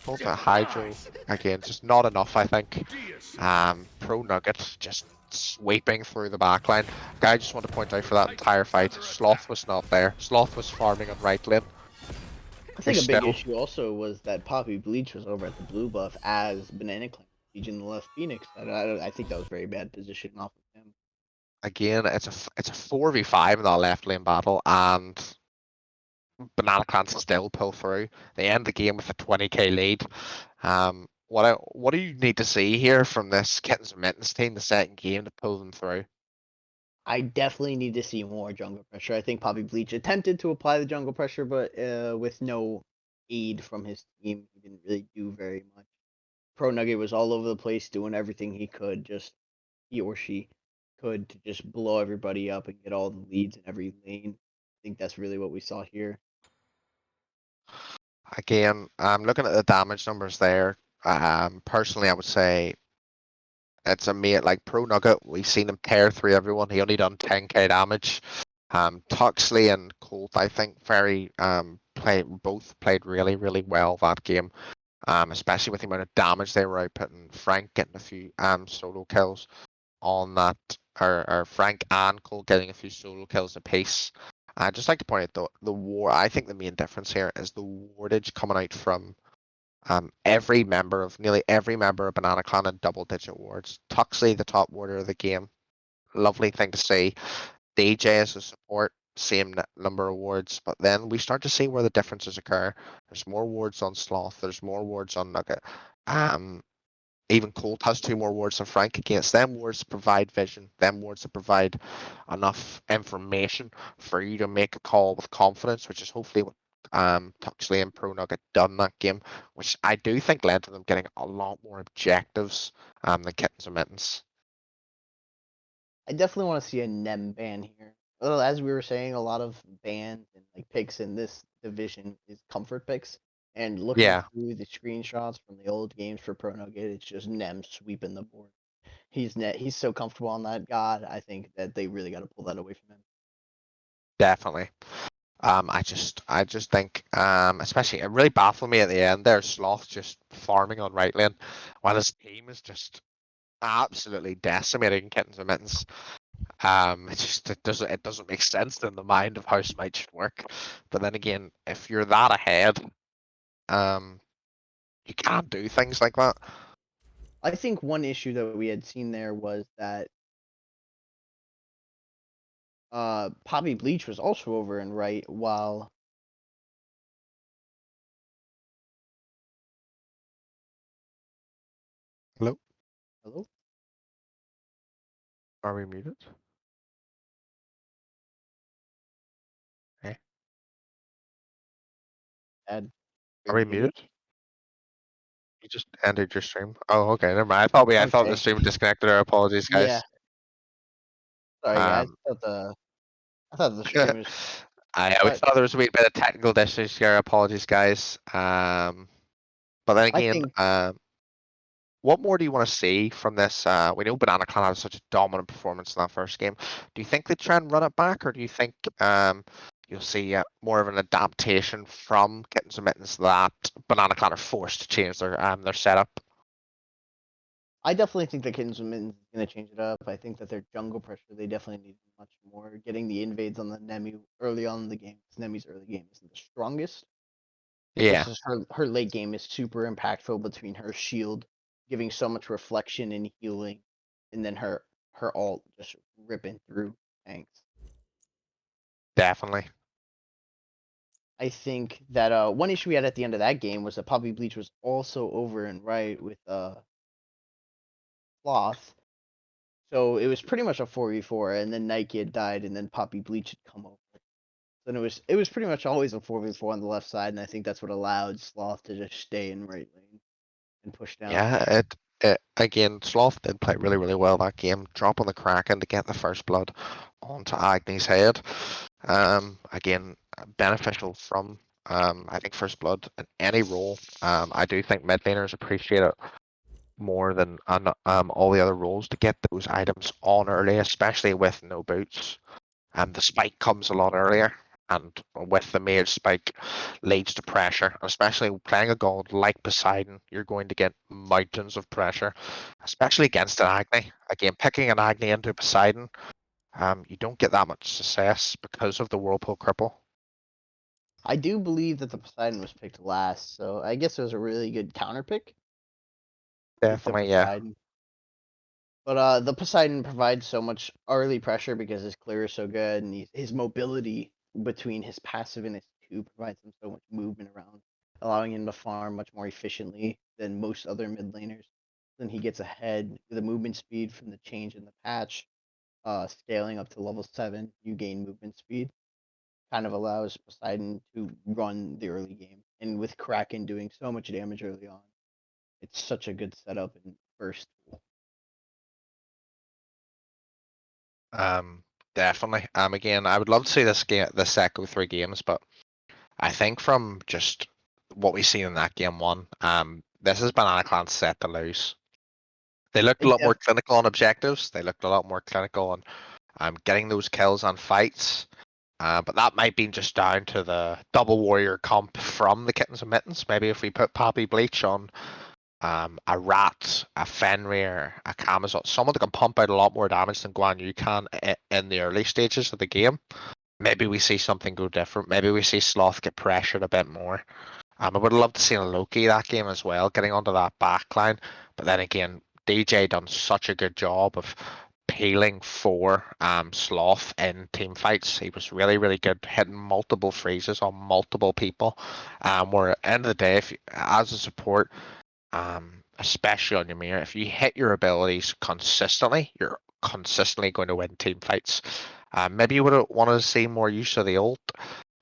Both at Hydro, again, just not enough, I think. Pro Nugget just sweeping through the backline. I just want to point out for that entire fight, Sloth was not there. Sloth was farming on right lane. I think a big Still, issue also was that PapiBleach was over at the blue buff as Banana Clan in the left Phoenix. I think that was very bad positioning off of him. again, it's a 4v5 in that left lane battle, and Banana Clan still pull through. They end the game with a 20k lead. What do you need to see here from this Kittens and Mittens team the second game to pull them through? I definitely need to see more jungle pressure. I think PapiBleach attempted to apply the jungle pressure, but with no aid from his team, he didn't really do very much. Pro Nugget was all over the place doing everything he could, just he or she could to just blow everybody up and get all the leads in every lane. I think that's really what we saw here. Again, I'm looking at the damage numbers there. Personally, I would say it's a mate like Pro Nugget. We've seen him tear through everyone. He only done 10k damage. Tuxley and Colt, I think, both played really well that game. Especially with the amount of damage they were outputting. Frank getting a few solo kills on that, or Frank and Colt getting a few solo kills apiece. I'd just like to point out the war. I think the main difference here is the wardage coming out from nearly every member of Banana Clan in double-digit wards. Tuxley, the top warder of the game, lovely thing to see. DJ as a support, same number of wards, but then we start to see where the differences occur. There's more wards on Sloth, there's more wards on Nugget. Even Colt has 2 more wards than Frank against them wards that provide vision, them wards that provide enough information for you to make a call with confidence, which is hopefully what Tuxley and Pro Nugget done that game, which I do think led to them getting a lot more objectives than Kittens and Mittens. I definitely want to see a NEM ban here. Well, as we were saying, a lot of bans and like picks in this division is comfort picks. And looking Yeah, through the screenshots from the old games for Pro Nugget, it's just Nem sweeping the board. He's so comfortable on that god. I think that they really got to pull that away from him. definitely. I just think, especially it really baffled me at the end there. Sloth just farming on right lane, while his team is just absolutely decimating Kittens and Mittens. It doesn't make sense in the mind of how Smite should work. But then again, if you're that ahead, you can't do things like that. I think one issue that we had seen there was that PapiBleach was also over in right while Hello, hello. are we muted? Hey, Ad, are you're we muted. muted? You just ended your stream. Oh, okay, never mind. I thought the Okay. stream disconnected. Our apologies, Yeah. guys. Sorry, guys. Um, I thought the stream was. we But thought there was a wee bit of technical issues here. Apologies, guys. But then I again, think what more do you want to see from this? We know Banana Clan had such a dominant performance in that first game. Do you think they try and run it back, or do you think you'll see more of an adaptation from Kittens and Mittens that Banana Clan are forced to change their setup? I definitely think the Kittens and Mittens is going to change it up. I think that their jungle pressure, they definitely need much more. Getting the invades on the Nemi early on in the game, because Nemi's early game isn't the strongest. Yeah, Versus her late game is super impactful between her shield, giving so much reflection and healing, and then her ult just ripping through tanks. Definitely. I think that one issue we had at the end of that game was that PapiBleach was also over and right with Sloth. So it was pretty much a 4v4, and then Nike had died, and then PapiBleach had come over. Then it was pretty much always a 4v4 on the left side, and I think that's what allowed Sloth to just stay in right lane and push down. Yeah, it again, Sloth did play really, really well that game, dropping the Kraken to get the first blood onto Agni's head. Again, beneficial from I think first blood in any role. I do think mid laners appreciate it more than all the other roles to get those items on early, especially with no boots. The spike comes a lot earlier, and with the mage spike leads to pressure. Especially playing a god like Poseidon, you're going to get mountains of pressure, especially against an Agni. Again, picking an Agni into Poseidon, you don't get that much success because of the Whirlpool Cripple. I do believe that the Poseidon was picked last, so I guess it was a really good counter pick. With the Definitely, yeah. Poseidon. But the Poseidon provides so much early pressure because his clear is so good, and his mobility between his passive and his Q provides him so much movement around, allowing him to farm much more efficiently than most other mid laners. Then he gets ahead with the movement speed from the change in the patch, scaling up to level 7, you gain movement speed. Kind of allows Poseidon to run the early game, and with Kraken doing so much damage early on, it's such a good setup and first tool. Definitely. Again, I would love to see this set go 3 games, but I think from just what we seen in that game 1, this is Banana Clan's set to lose. They looked a It lot more clinical on objectives. They looked a lot more clinical on getting those kills on fights. But that might be just down to the double warrior comp from the Kittens and Mittens. Maybe if we put PapiBleach on a Rat, a Fenrir, a Camazot, someone that can pump out a lot more damage than Guan Yu can in the early stages of the game, maybe we see something go different. Maybe we see Sloth get pressured a bit more. I would love to see a Loki that game as well, getting onto that backline. But then again, DJ done such a good job of peeling for Sloth in team fights. He was really, really good, hitting multiple freezes on multiple people. Where at the end of the day, if you, as a support, especially on your mirror, if you hit your abilities consistently, you're consistently going to win team fights. Maybe you would want to see more use of the ult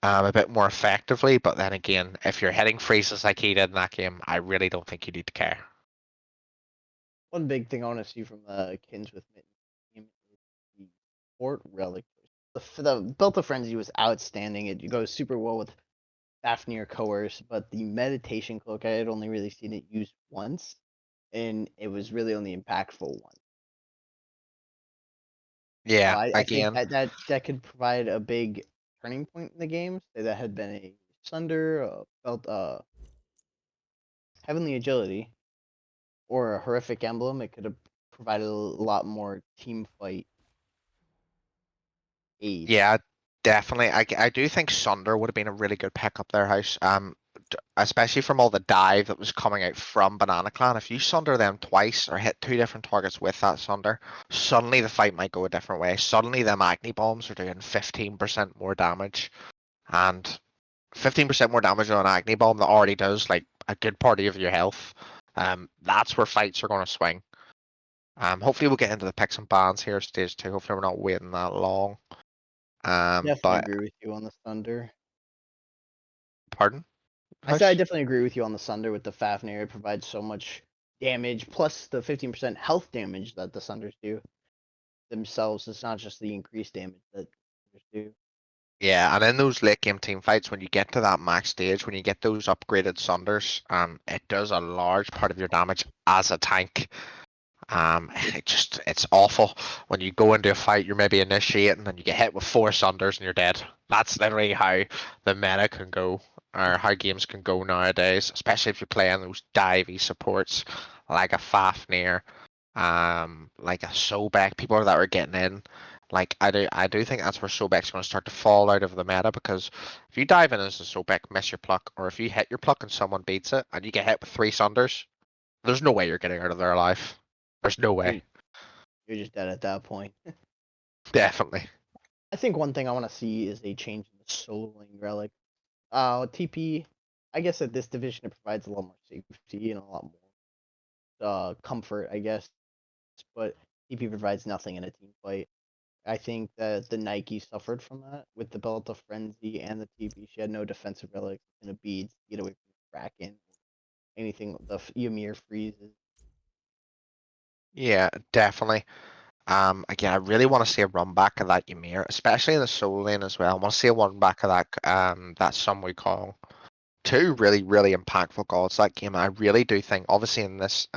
a bit more effectively, but then again, if you're hitting freezes like he did in that game, I really don't think you need to care. One big thing I want to see from the Kins with Mittens team is the Fort Relic. The Belt of Frenzy was outstanding. It goes super well with Fafnir Coerce, but the Meditation Cloak, I had only really seen it used once, and it was really only impactful once. Yeah, I think again, that could provide a big turning point in the game. Say that had been a Sunder, Heavenly Agility, or a Horrific Emblem, it could have provided a lot more team fight aid. yeah, definitely. I do think Sunder would have been a really good pick up their house. Especially from all the dive that was coming out from Banana Clan. If you Sunder them twice or hit 2 different targets with that Sunder, suddenly the fight might go a different way. Suddenly them Agni bombs are doing 15% more damage, and 15% more damage on an Agni bomb that already does like a good part of your health. That's where fights are going to swing. Hopefully we'll get into the picks and bans here, stage 2. Hopefully we're not waiting that long. Definitely But agree with you on the Thunder. pardon? I said I House? definitely agree with you on the Sunder with the Fafnir. It provides so much damage, plus the 15% health damage that the Sunders do themselves. It's not just the increased damage that Sunders do. Yeah, and in those late game team fights, when you get to that max stage, when you get those upgraded Sunders, it does a large part of your damage as a tank. It's awful when you go into a fight. You're maybe initiating and you get hit with 4 Sunders and you're dead. That's literally how the meta can go, or how games can go nowadays. Especially if you're playing those divey supports like a Fafnir, like a Sobek, people that are getting in. Like I do think that's where Sobek's going to start to fall out of the meta, because if you dive in as a Sobek, miss your pluck, or if you hit your pluck and someone beats it and you get hit with 3 Sunders, there's no way you're getting out of there alive. There's no way. you're just dead at that point. Definitely. I think one thing I want to see is a change in the soloing relic. TP. I guess at this division it provides a lot more safety and a lot more comfort, I guess. But TP provides nothing in a team fight. I think that the Nike suffered from that with the Belt of Frenzy and the TP. She had no defensive relics and a beads to get away from the Kraken. Anything the Ymir freezes. Yeah, definitely. Again, I really want to see a run back of that Ymir, especially in the solo lane as well. I want to see a run back of that Sun Wukong. Two really, really impactful gods that game. I really do think, obviously, in this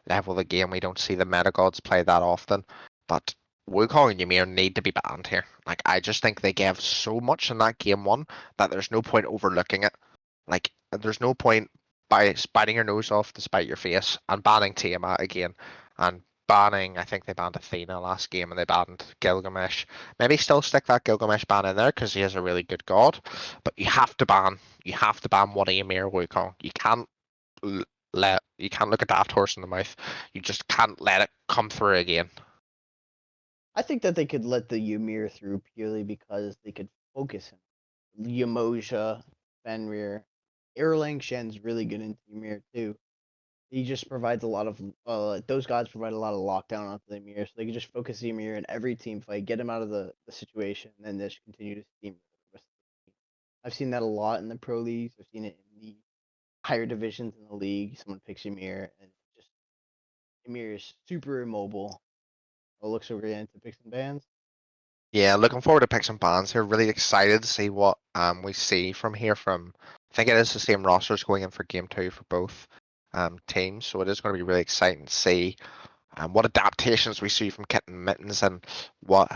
level of the game, we don't see the meta gods play that often, but Wukong and Ymir need to be banned here. Like, I just think they gave so much in that game one that there's no point overlooking it. Like, there's no point by biting your nose off to spite your face and banning Tiamat again and banning, I think they banned Athena last game and they banned Gilgamesh. Maybe still stick that Gilgamesh ban in there because he is a really good god, but you have to ban one Ymir Wukong. You can't you can't look a daft horse in the mouth. You just can't let it come through again. I think that they could let the Ymir through purely because they could focus him. Yamoja, Fenrir, Erlang Shen's really good into Ymir too. He just provides a lot of those gods provide a lot of lockdown onto the Ymir, so they can just focus the Ymir in every team fight, get him out of the situation, and then just continue to steam the rest of the team. I've seen that a lot in the pro leagues. I've seen it in the higher divisions in the league. Someone picks Ymir and just Ymir is super immobile. Oh, looks over into picks and bans. Yeah, looking forward to pick some bands here. Really excited to see what we see from here. From I think it is the same rosters going in for game two for both teams, so it is going to be really exciting to see what adaptations we see from Kittens and Mittens and what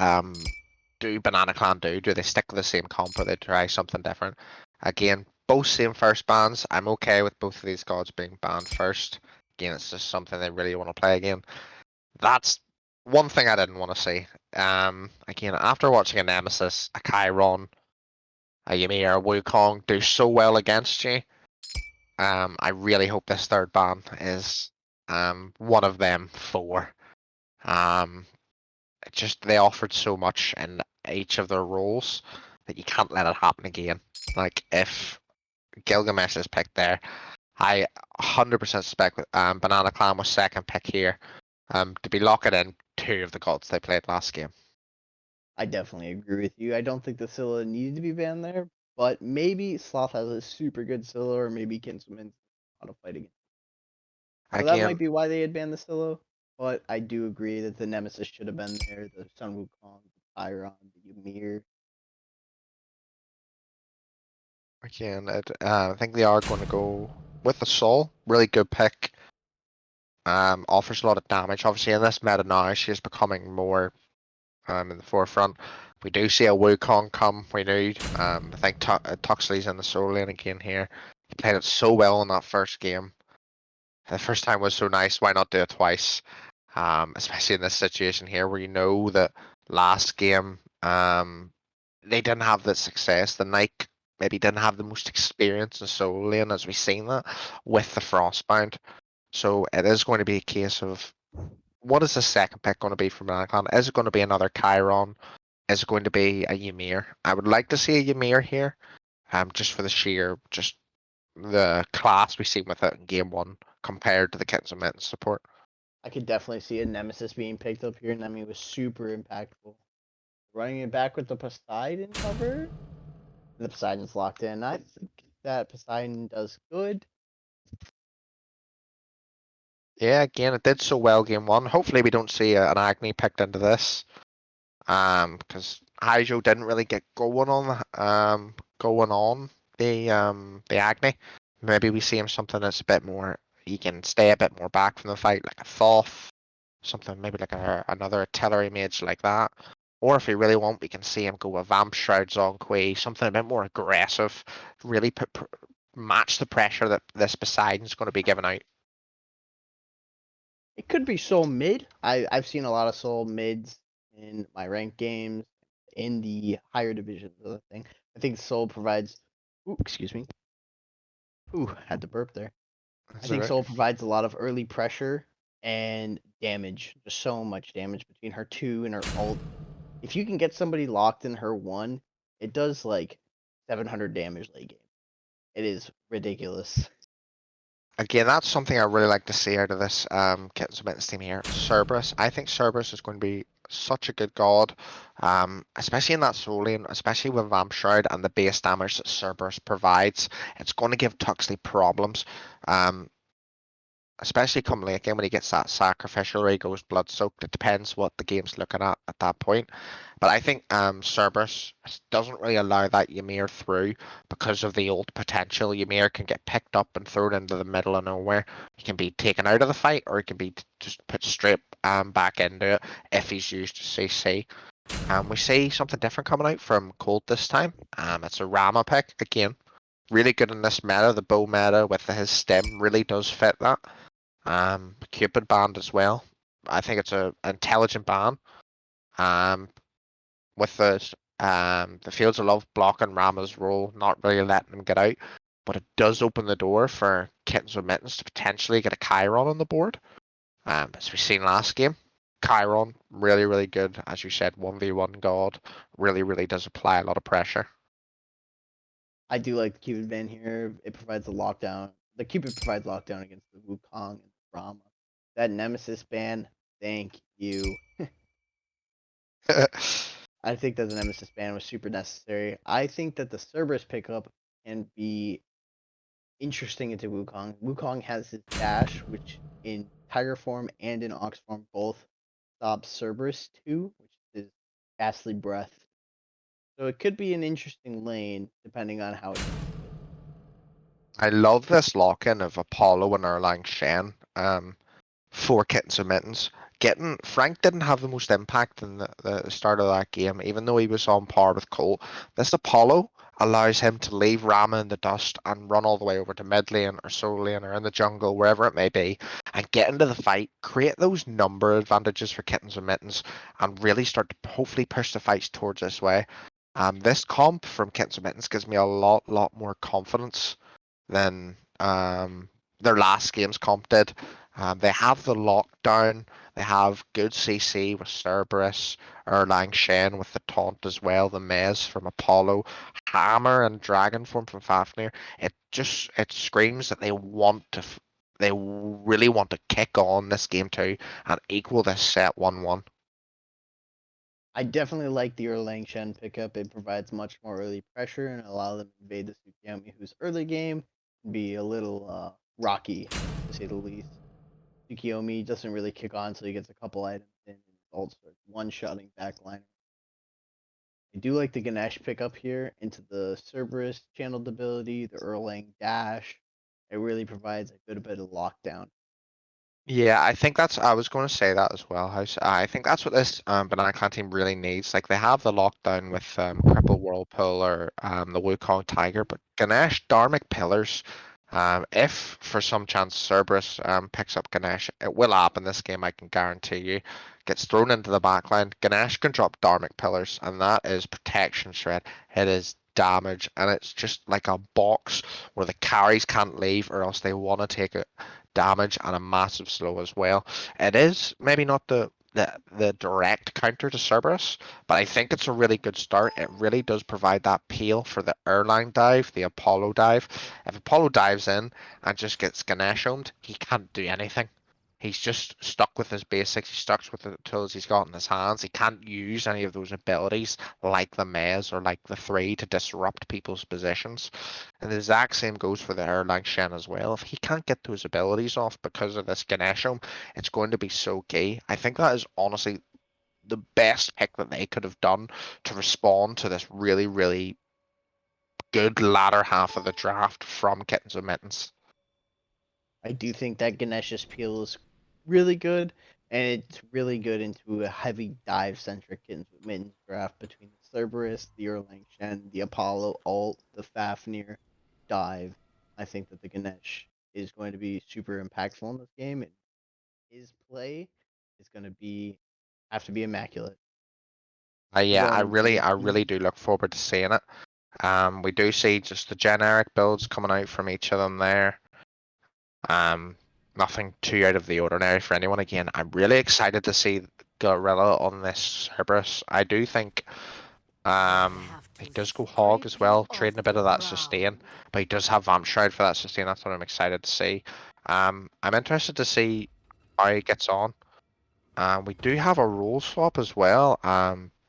do Banana Clan do? Do they stick with the same comp or they try something different? Again, both same first bans. I'm okay with both of these gods being banned first. Again, it's just something they really want to play again. That's one thing I didn't want to see. Again, after watching a Nemesis, a Chiron, a Ymir, a Wukong do so well against you, I really hope this third ban is one of them four. Um, just they offered so much in each of their roles that you can't let it happen again. Like if Gilgamesh is picked there, I 100% suspect Banana Clan was second pick here. To be locking in two of the gods they played last game. I definitely agree with you. I don't think the Scylla needed to be banned there, but maybe Sloth has a super good Scylla, or maybe Kinsman's how to fight again. So that Again, might be why they had banned the Scylla. But I do agree that the Nemesis should have been there. The Sun Wukong, the Chiron, the Ymir. I think they are going to go with the Soul. Really good pick. Offers a lot of damage. Obviously, in this meta now, she is becoming more in the forefront. We do see a Wukong come. We do. I think Tuxley's in the solo lane again here. He played it so well in that first game. The first time was so nice. Why not do it twice? Especially in this situation here, where you know that last game, they didn't have the success. The Nike maybe didn't have the most experience in solo lane, as we've seen that with the Frostbound. So it is going to be a case of what is the second pick going to be from Clan? Is it going to be another Chiron? Is it going to be a Ymir? I would like to see a Ymir here, just for the sheer, just the class we seen with it in game one compared to the Kittens and Mittens support. I could definitely see a Nemesis being picked up here, and I mean, it was super impactful. Running it back with the Poseidon cover. The Poseidon's locked in. I think that Poseidon does good. Yeah, again, it did so well game one. Hopefully, we don't see an Agni picked into this. Because Hydro didn't really get going on the Agni. Maybe we see him something that's a bit more. He can stay a bit more back from the fight, like a Thoth, something maybe like another artillery mage like that. Or if we really want, we can see him go with Vamp Shrouds on Quay, something a bit more aggressive, really match the pressure that this Poseidon's going to be giving out. It could be Soul mid. I've seen a lot of Soul mids in my ranked games in the higher divisions of the thing. I think Soul provides. Ooh, excuse me. Ooh, had to burp there. I Is that think right? Soul provides a lot of early pressure and damage. Just so much damage between her 2 and her ult. If you can get somebody locked in her 1, it does like 700 damage late game. It is ridiculous. Again, that's something I really like to see out of this Kittens and Mittens team here. Cerberus. I think Cerberus is going to be such a good god, especially in that soul lane, especially with Vamp Shroud and the base damage that Cerberus provides. It's going to give Tuxley problems. Especially come late game when he gets that sacrificial where he goes blood soaked. It depends what the game's looking at that point. But I think Cerberus doesn't really allow that Ymir through because of the old potential. Ymir can get picked up and thrown into the middle of nowhere. He can be taken out of the fight, or he can be just put straight back into it if he's used to CC. We see something different coming out from Cold this time. It's a Rama pick again. Really good in this meta. The bow meta with his stem really does fit that. Cupid band as well. I think it's an intelligent ban. With the Fields of Love blocking Rama's role, not really letting him get out, but it does open the door for Kittens with Mittens to potentially get a Chiron on the board. As we've seen last game, Chiron really, really good, as you said, 1v1 god, really does apply a lot of pressure. I do like the Cupid ban here. It provides a lockdown. The Cupid provides lockdown against the Wukong and Rama. That Nemesis ban, thank you. I think that the Nemesis ban was super necessary. I think that the Cerberus pickup can be interesting into Wukong. Wukong has his dash, which in Tiger form and in Ox form both stops Cerberus 2, which is Ghastly Breath. So it could be an interesting lane depending on how it. I love this lock-in of Apollo and Erlang Shen. For Kittens and Mittens. Frank didn't have the most impact in the start of that game, even though he was on par with Cole. This Apollo allows him to leave Rama in the dust and run all the way over to mid lane or soul lane or in the jungle, wherever it may be, and get into the fight, create those number advantages for Kittens and Mittens, and really start to hopefully push the fights towards this way. This comp from Kittens and Mittens gives me a lot more confidence than their last game's comp did. They have the lockdown. They have good CC with Cerberus, Erlang Shen with the taunt as well, the Mez from Apollo, Hammer and Dragon form from Fafnir. It screams that they really want to kick on this game too and equal this set 1-1. I definitely like the Erlang Shen pickup. It provides much more early pressure and allow them to invade the Tsukiyomi, whose early game can be a little rocky, to say the least. Tsukiyomi doesn't really kick on until he gets a couple items in and also one-shotting backline. I do like the Ganesh pickup here into the Cerberus channeled ability, the Erlang dash. It really provides a good bit of lockdown. Yeah, I was going to say that as well. I think that's what this Banana Clan team really needs. Like they have the lockdown with Cripple Whirlpool or the Wukong Tiger, but Ganesh Dharmic Pillars. If for some chance Cerberus picks up Ganesh, it will happen this game. I can guarantee you. Gets thrown into the backline. Ganesh can drop Dharmic Pillars, and that is protection shred. It is damage, and it's just like a box where the carries can't leave, or else they want to take it damage and a massive slow as well. It is maybe not the direct counter to Cerberus, but I think it's a really good start. It really does provide that peel for the Erlang dive, the Apollo dive. If Apollo dives in and just gets Ganesh owned, he can't do anything. He's just stuck with his basics. He's stuck with the tools he's got in his hands. He can't use any of those abilities like the Mez or like the 3 to disrupt people's positions. And the exact same goes for the Erlang Shen as well. If he can't get those abilities off because of this Ganeshum, it's going to be so key. I think that is honestly the best pick that they could have done to respond to this really good latter half of the draft from Kittens and Mittens. I do think that Ganesh's peel is really good, and it's really good into a heavy dive centric Mittens draft between the Cerberus, the Erlang Shen, the Apollo ult, the Fafnir dive. I think that the Ganesh is going to be super impactful in this game, and his play is going to have to be immaculate. Yeah, Going into I really do look forward to seeing it. We do see just the generic builds coming out from each of them there. nothing too out of the ordinary for anyone. Again, I'm really excited to see Gorilla on this Cerberus. I do think he does go hog as well, trading a bit of that sustain, but he does have Vamp Shroud for that sustain. That's what I'm excited to see. I'm interested to see how he gets on. We do have a role swap as well.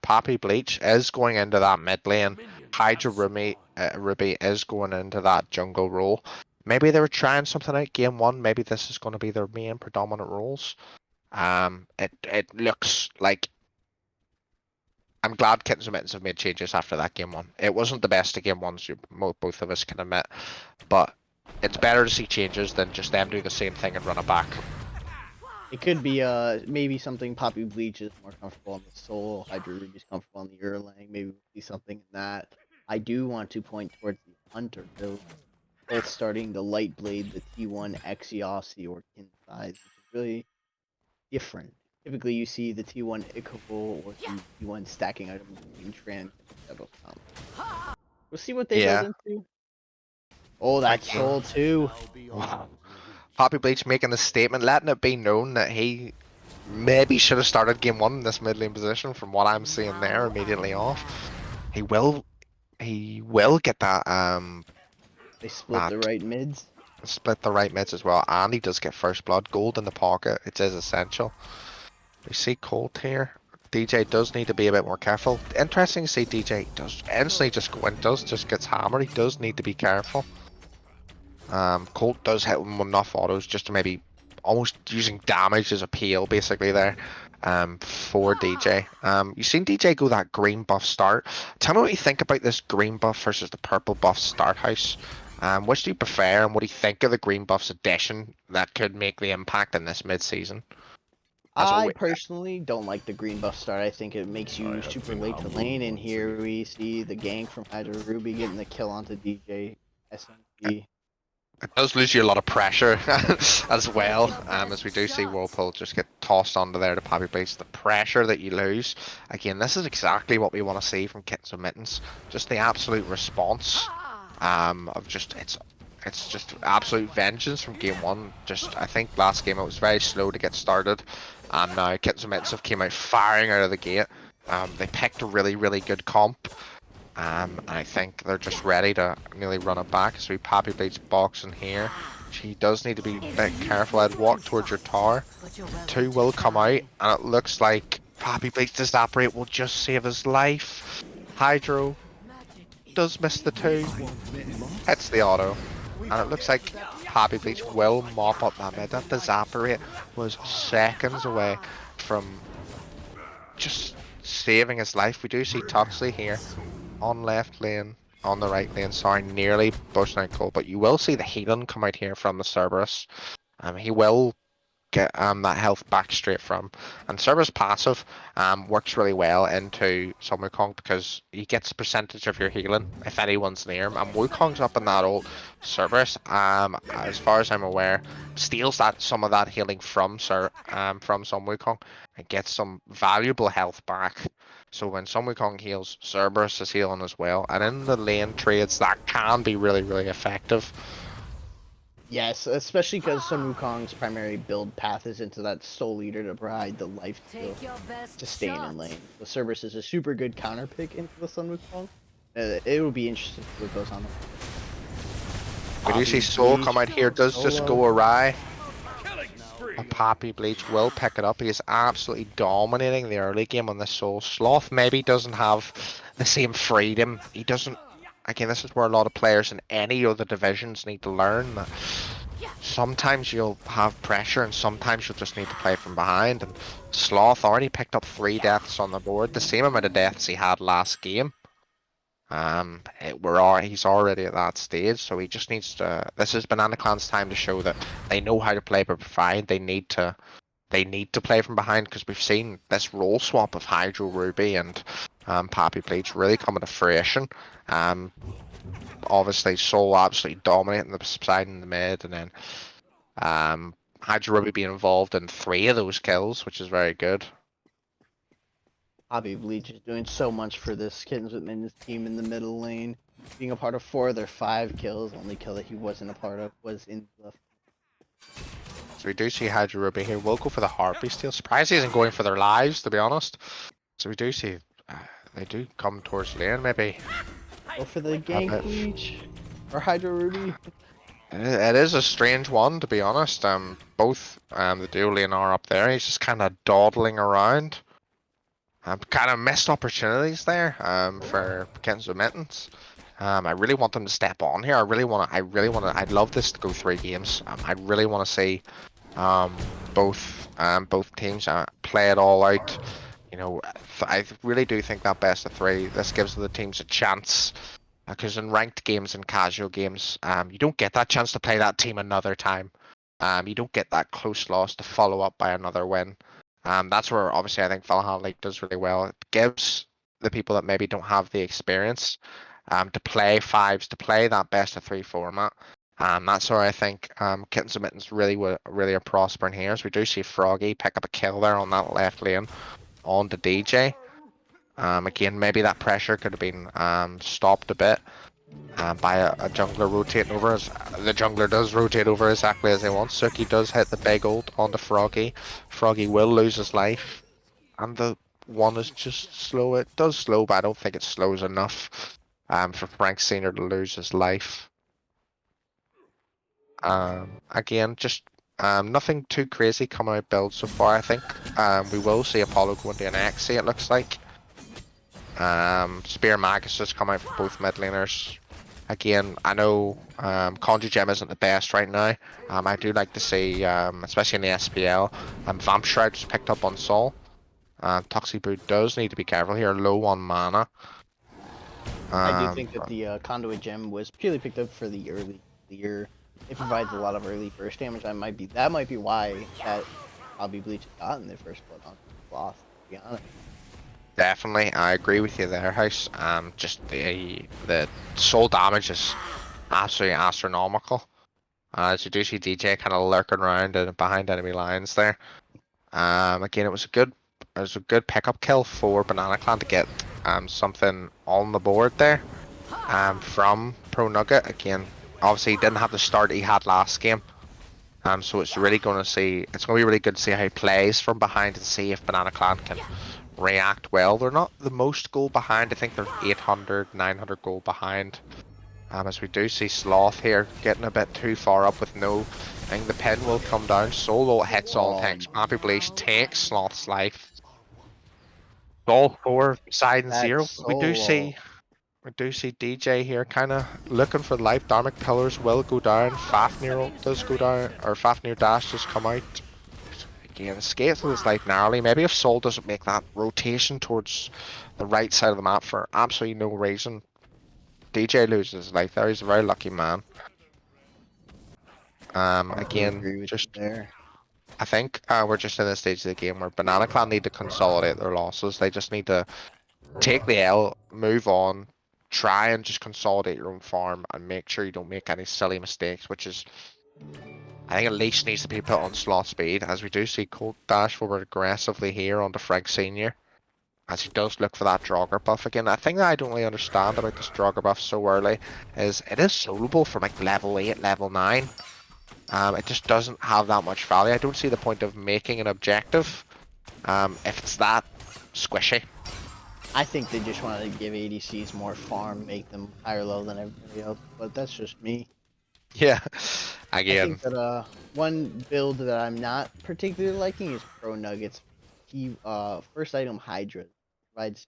PapiBleach is going into that mid lane. HydroRubi Ruby is going into that jungle role. Maybe they were trying something out game one. Maybe this is going to be their main predominant roles. It looks like I'm glad Kittens and Mittens have made changes after that game one. It wasn't the best of game ones, both of us can admit, but it's better to see changes than just them do the same thing and run it back. It could be maybe something PapiBleach is more comfortable on the Soul, HydroRubi's comfortable on the Erlang. Maybe we'll see something in that. I do want to point towards the Hunter build, both starting the Light Blade, the T1 Exiosity or Kin size, which is really different. Typically, you see the T1 Ichable or the T1 stacking items in trans. We'll see what they build into. Oh, that's Soul too. Wow. PapiBleach making a statement, letting it be known that he maybe should have started game one in this mid lane position. From what I'm seeing there, immediately off, he will get that They split the right mids. Split the right mids as well, and he does get first blood. Gold in the pocket, it is essential. We see Colt here. DJ does need to be a bit more careful. Interesting to see DJ does instantly just go in, just gets hammered. He does need to be careful. Colt does hit him with enough autos just to maybe almost using damage as a peel basically there for DJ. You've seen DJ go that green buff start. Tell me what you think about this green buff versus the purple buff start house. Which do you prefer, and what do you think of the green buff's addition that could make the impact in this mid-season? I personally don't like the green buff start. I think it makes you super late to lane, and here we see the gank from HydroRubi getting the kill onto DJ SMG. It does lose you a lot of pressure as well, as we do see Whirlpool just get tossed onto there to PapiBleach. The pressure that you lose, again, this is exactly what we want to see from Kittens and Mittens. Just the absolute response of just it's just absolute vengeance from game one. Just I think last game it was very slow to get started, and now Kittens and Mittens have came out firing out of the gate. They picked a really good comp. I think they're just ready to nearly run it back. So we PapiBleach box in here. She does need to be a bit careful. I'd walk towards your tower. Two will come out, and it looks like PapiBleach disappariate will just save his life. Hydro does miss the two. Hits the auto. And it looks like PapiBleach will mop up that mid. That disappariate was seconds away from just saving his life. We do see Tuxlyboo here. On left lane, on the right lane, sorry, nearly bushing out Cole, but you will see the healing come out here from the Cerberus. He will get that health back straight from, and Cerberus passive works really well into some Wukong because he gets a percentage of your healing if anyone's near him, and Wukong's up in that old Cerberus, as far as I'm aware, steals some of that healing from some Wukong and gets some valuable health back. So when some Wukong heals, Cerberus is healing as well, and in the lane trades that can be really effective. Yes, especially because Sun Wukong's primary build path is into that Soul Eater to provide the life steal to stay in lane. So Cerberus is a super good counter pick into the Sun Wukong. It will be interesting to see what goes on. We do see Soul come out here, does just go awry. PapiBleach will pick it up. He is absolutely dominating the early game on the Soul. Sloth maybe doesn't have the same freedom. He doesn't. Again, this is where a lot of players in any other divisions need to learn that sometimes you'll have pressure and sometimes you'll just need to play from behind. And Sloth already picked up 3 deaths on the board, the same amount of deaths he had last game. He's already at that stage, so he just needs to. This is Banana Clan's time to show that they know how to play from behind. They need to play from behind because we've seen this role swap of HydroRubi and PapiBleach really coming to fruition. Obviously, Soul absolutely dominating the side in the mid, and then HydroRubi being involved in 3 of those kills, which is very good. PapiBleach is doing so much for this Kittens with Mittens team in the middle lane. Being a part of 4 of their 5 kills, only kill that he wasn't a part of was in the So we do see HydroRubi here. We'll go for the Harpy Steal. Surprised he isn't going for their lives, to be honest. So we do see they do come towards lane, maybe. Go for the bit. gank bleach or HydroRubi. It is a strange one, to be honest. Both the dual lane are up there. He's just kind of dawdling around. Kind of missed opportunities there. For Kittens with Mittens. I really want them to step on here. I really want to. I'd love this to go 3 games. I really want to see, both teams play it all out. You know, I really do think that best of 3. This gives the teams a chance. Because in ranked games and casual games, you don't get that chance to play that team another time. You don't get that close loss to follow up by another win. That's where obviously I think Valhalla League does really well. It gives the people that maybe don't have the experience to play 5s, to play that best of 3 format. That's where I think Kittens and Mittens really are prospering here. As we do see Froggy pick up a kill there on that left lane on the DJ. Again, maybe that pressure could have been stopped a bit by a jungler rotating over. As the jungler does rotate over exactly as he wants. Suki does hit the big ult onto Froggy. Froggy will lose his life, and the one is just slow. It does slow, but I don't think it slows enough for Frank Senior to lose his life. Again, just nothing too crazy coming out build so far. I think we will see Apollo go into an XC, it looks like. Spear Magus has come out for both mid laners. Again, I know Conjure Gem isn't the best right now. I do like to see, especially in the SPL, Vamp Shroud just picked up on Sol. Tuxlyboo does need to be careful here, low on mana. I do think that the Conduit Gem was purely picked up for the early clear. It provides a lot of early burst damage. That might be why that PapiBleach has gotten their first blood on Sloth, to be honest. Definitely, I agree with you there, House. Just the soul damage is absolutely astronomical. As you do see DJ kind of lurking around and behind enemy lines there. Again, it was a good pickup kill for Banana Clan to get something on the board there. From Pro Nugget. Again, obviously he didn't have the start he had last game. So it's really going to be really good to see how he plays from behind and see if Banana Clan can react well. They're not the most goal behind. I think they're 800, 900 goal behind. As we do see Sloth here getting a bit too far up with no. I think the pin will come down. Solo hits all tanks. PapiBleach takes Sloth's life. All 4 side and 0. We do see DJ here kind of looking for the life. Dharmic Pillars will go down. Fafnir ult does go down, or Fafnir dash does come out. Again, escapes with his life narrowly. Maybe if Sol doesn't make that rotation towards the right side of the map for absolutely no reason, DJ loses his life there. He's a very lucky man. Again, just there. I think we're just in the stage of the game where Banana Clan need to consolidate their losses. They just need to take the L, move on, try and just consolidate your own farm and make sure you don't make any silly mistakes, which is, I think, at least needs to be put on slot speed. As we do see Colt dash forward aggressively here onto Frank Senior, as he does look for that Draugr buff again. I think that I don't really understand about this Draugr buff so early is it is soloable from like level 8, level 9. It just doesn't have that much value. I don't see the point of making an objective if it's that squishy. I think they just wanted to give ADCs more farm, make them higher level than everybody else, but that's just me. Yeah, I again. think that one build that I'm not particularly liking is Pro Nuggets. First item Hydra provides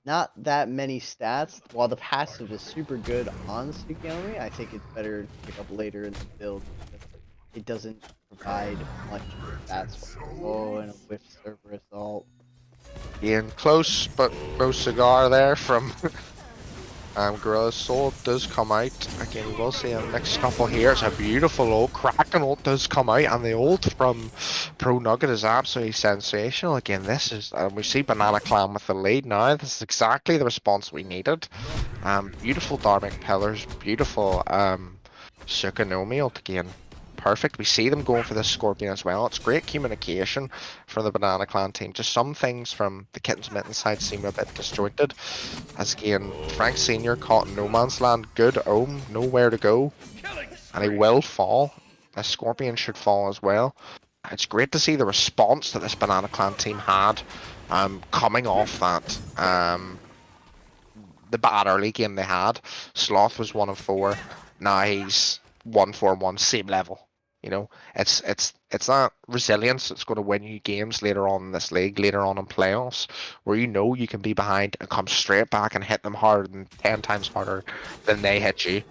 not that many stats. While the passive is super good on Sukiyomi, I think it's better to pick up later in the build. It doesn't provide much stats. Oh, and a whiff server assault. Being close, but no cigar there from Gorilla's Soul does come out. Again, we will see a next couple here. It's a beautiful ult. Kraken ult does come out, and the ult from Pro Nugget is absolutely sensational. Again, this is, we see Banana Clan with the lead now. This is exactly the response we needed. Beautiful Dharmic Pillars, beautiful Sukunomi ult again. Perfect. We see them going for this Scorpion as well. It's great communication from the Banana Clan team. Just some things from the Kittens Mittens side seem a bit disjointed. As again, Frank Senior caught in no man's land. Good ohm, nowhere to go. And he will fall. A Scorpion should fall as well. It's great to see the response that this Banana Clan team had, coming off that, the bad early game they had. Sloth was 1 of 4. Now he's 1-4-1, same level. You know, it's that resilience that's going to win you games later on in this league, later on in playoffs, where you know you can be behind and come straight back and hit them harder than 10 times harder than they hit you.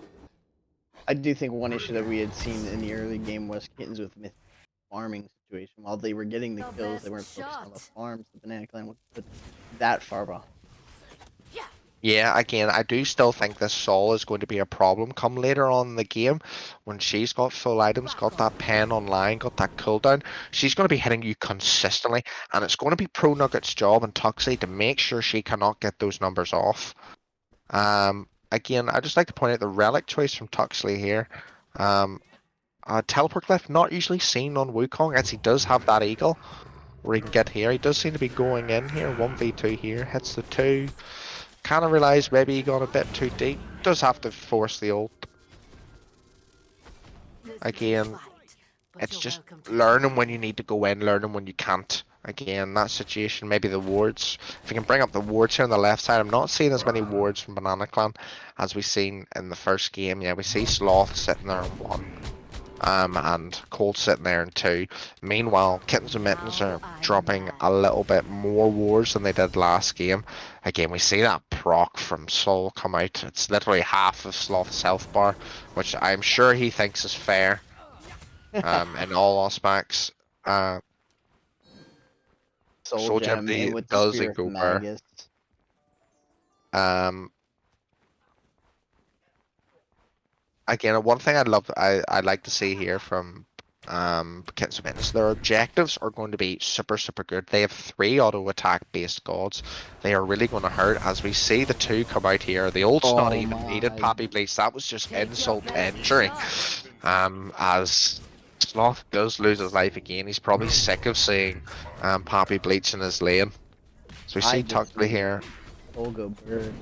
I do think one issue that we had seen in the early game was Kittens with farming situation. While they were getting the kills, they weren't focused on the farms. The Banana Clan was put that far behind. Yeah, again, I do still think this Sol is going to be a problem come later on in the game when she's got full items, got that pen online, got that cooldown. She's going to be hitting you consistently, and it's going to be Pro Nugget's job and Tuxley to make sure she cannot get those numbers off. Again, I just like to point out the relic choice from Tuxley here. Teleport Glyph, not usually seen on Wukong, as he does have that eagle where he can get here. He does seem to be going in here, 1v2 here, hits the 2. Kind of realised maybe he got a bit too deep. Does have to force the ult. Again, it's just learning when you need to go in, learning when you can't. Again, that situation, maybe the wards. If you can bring up the wards here on the left side, I'm not seeing as many wards from Banana Clan as we've seen in the first game. Yeah, we see Sloth sitting there in 1. And Cold sitting there in 2. Meanwhile, Kittens and Mittens are dropping a little bit more wards than they did last game. Again, we see that proc from Sol come out. It's literally half of Sloth's health bar, which I'm sure he thinks is fair in all aspects. Soul Gem in with the does Spirit go of bare. Magus. Again, one thing I'd like to see here from Kittens and Mittens, their objectives are going to be super good. They have 3 auto attack based gods. They are really going to hurt, as we see the 2 come out here. The ult's not even needed. PapiBleach, that was just insult to injury. As Sloth does lose his life again, he's probably sick of seeing PapiBleach in his lane. So we see Tuxley here. Olga Bird.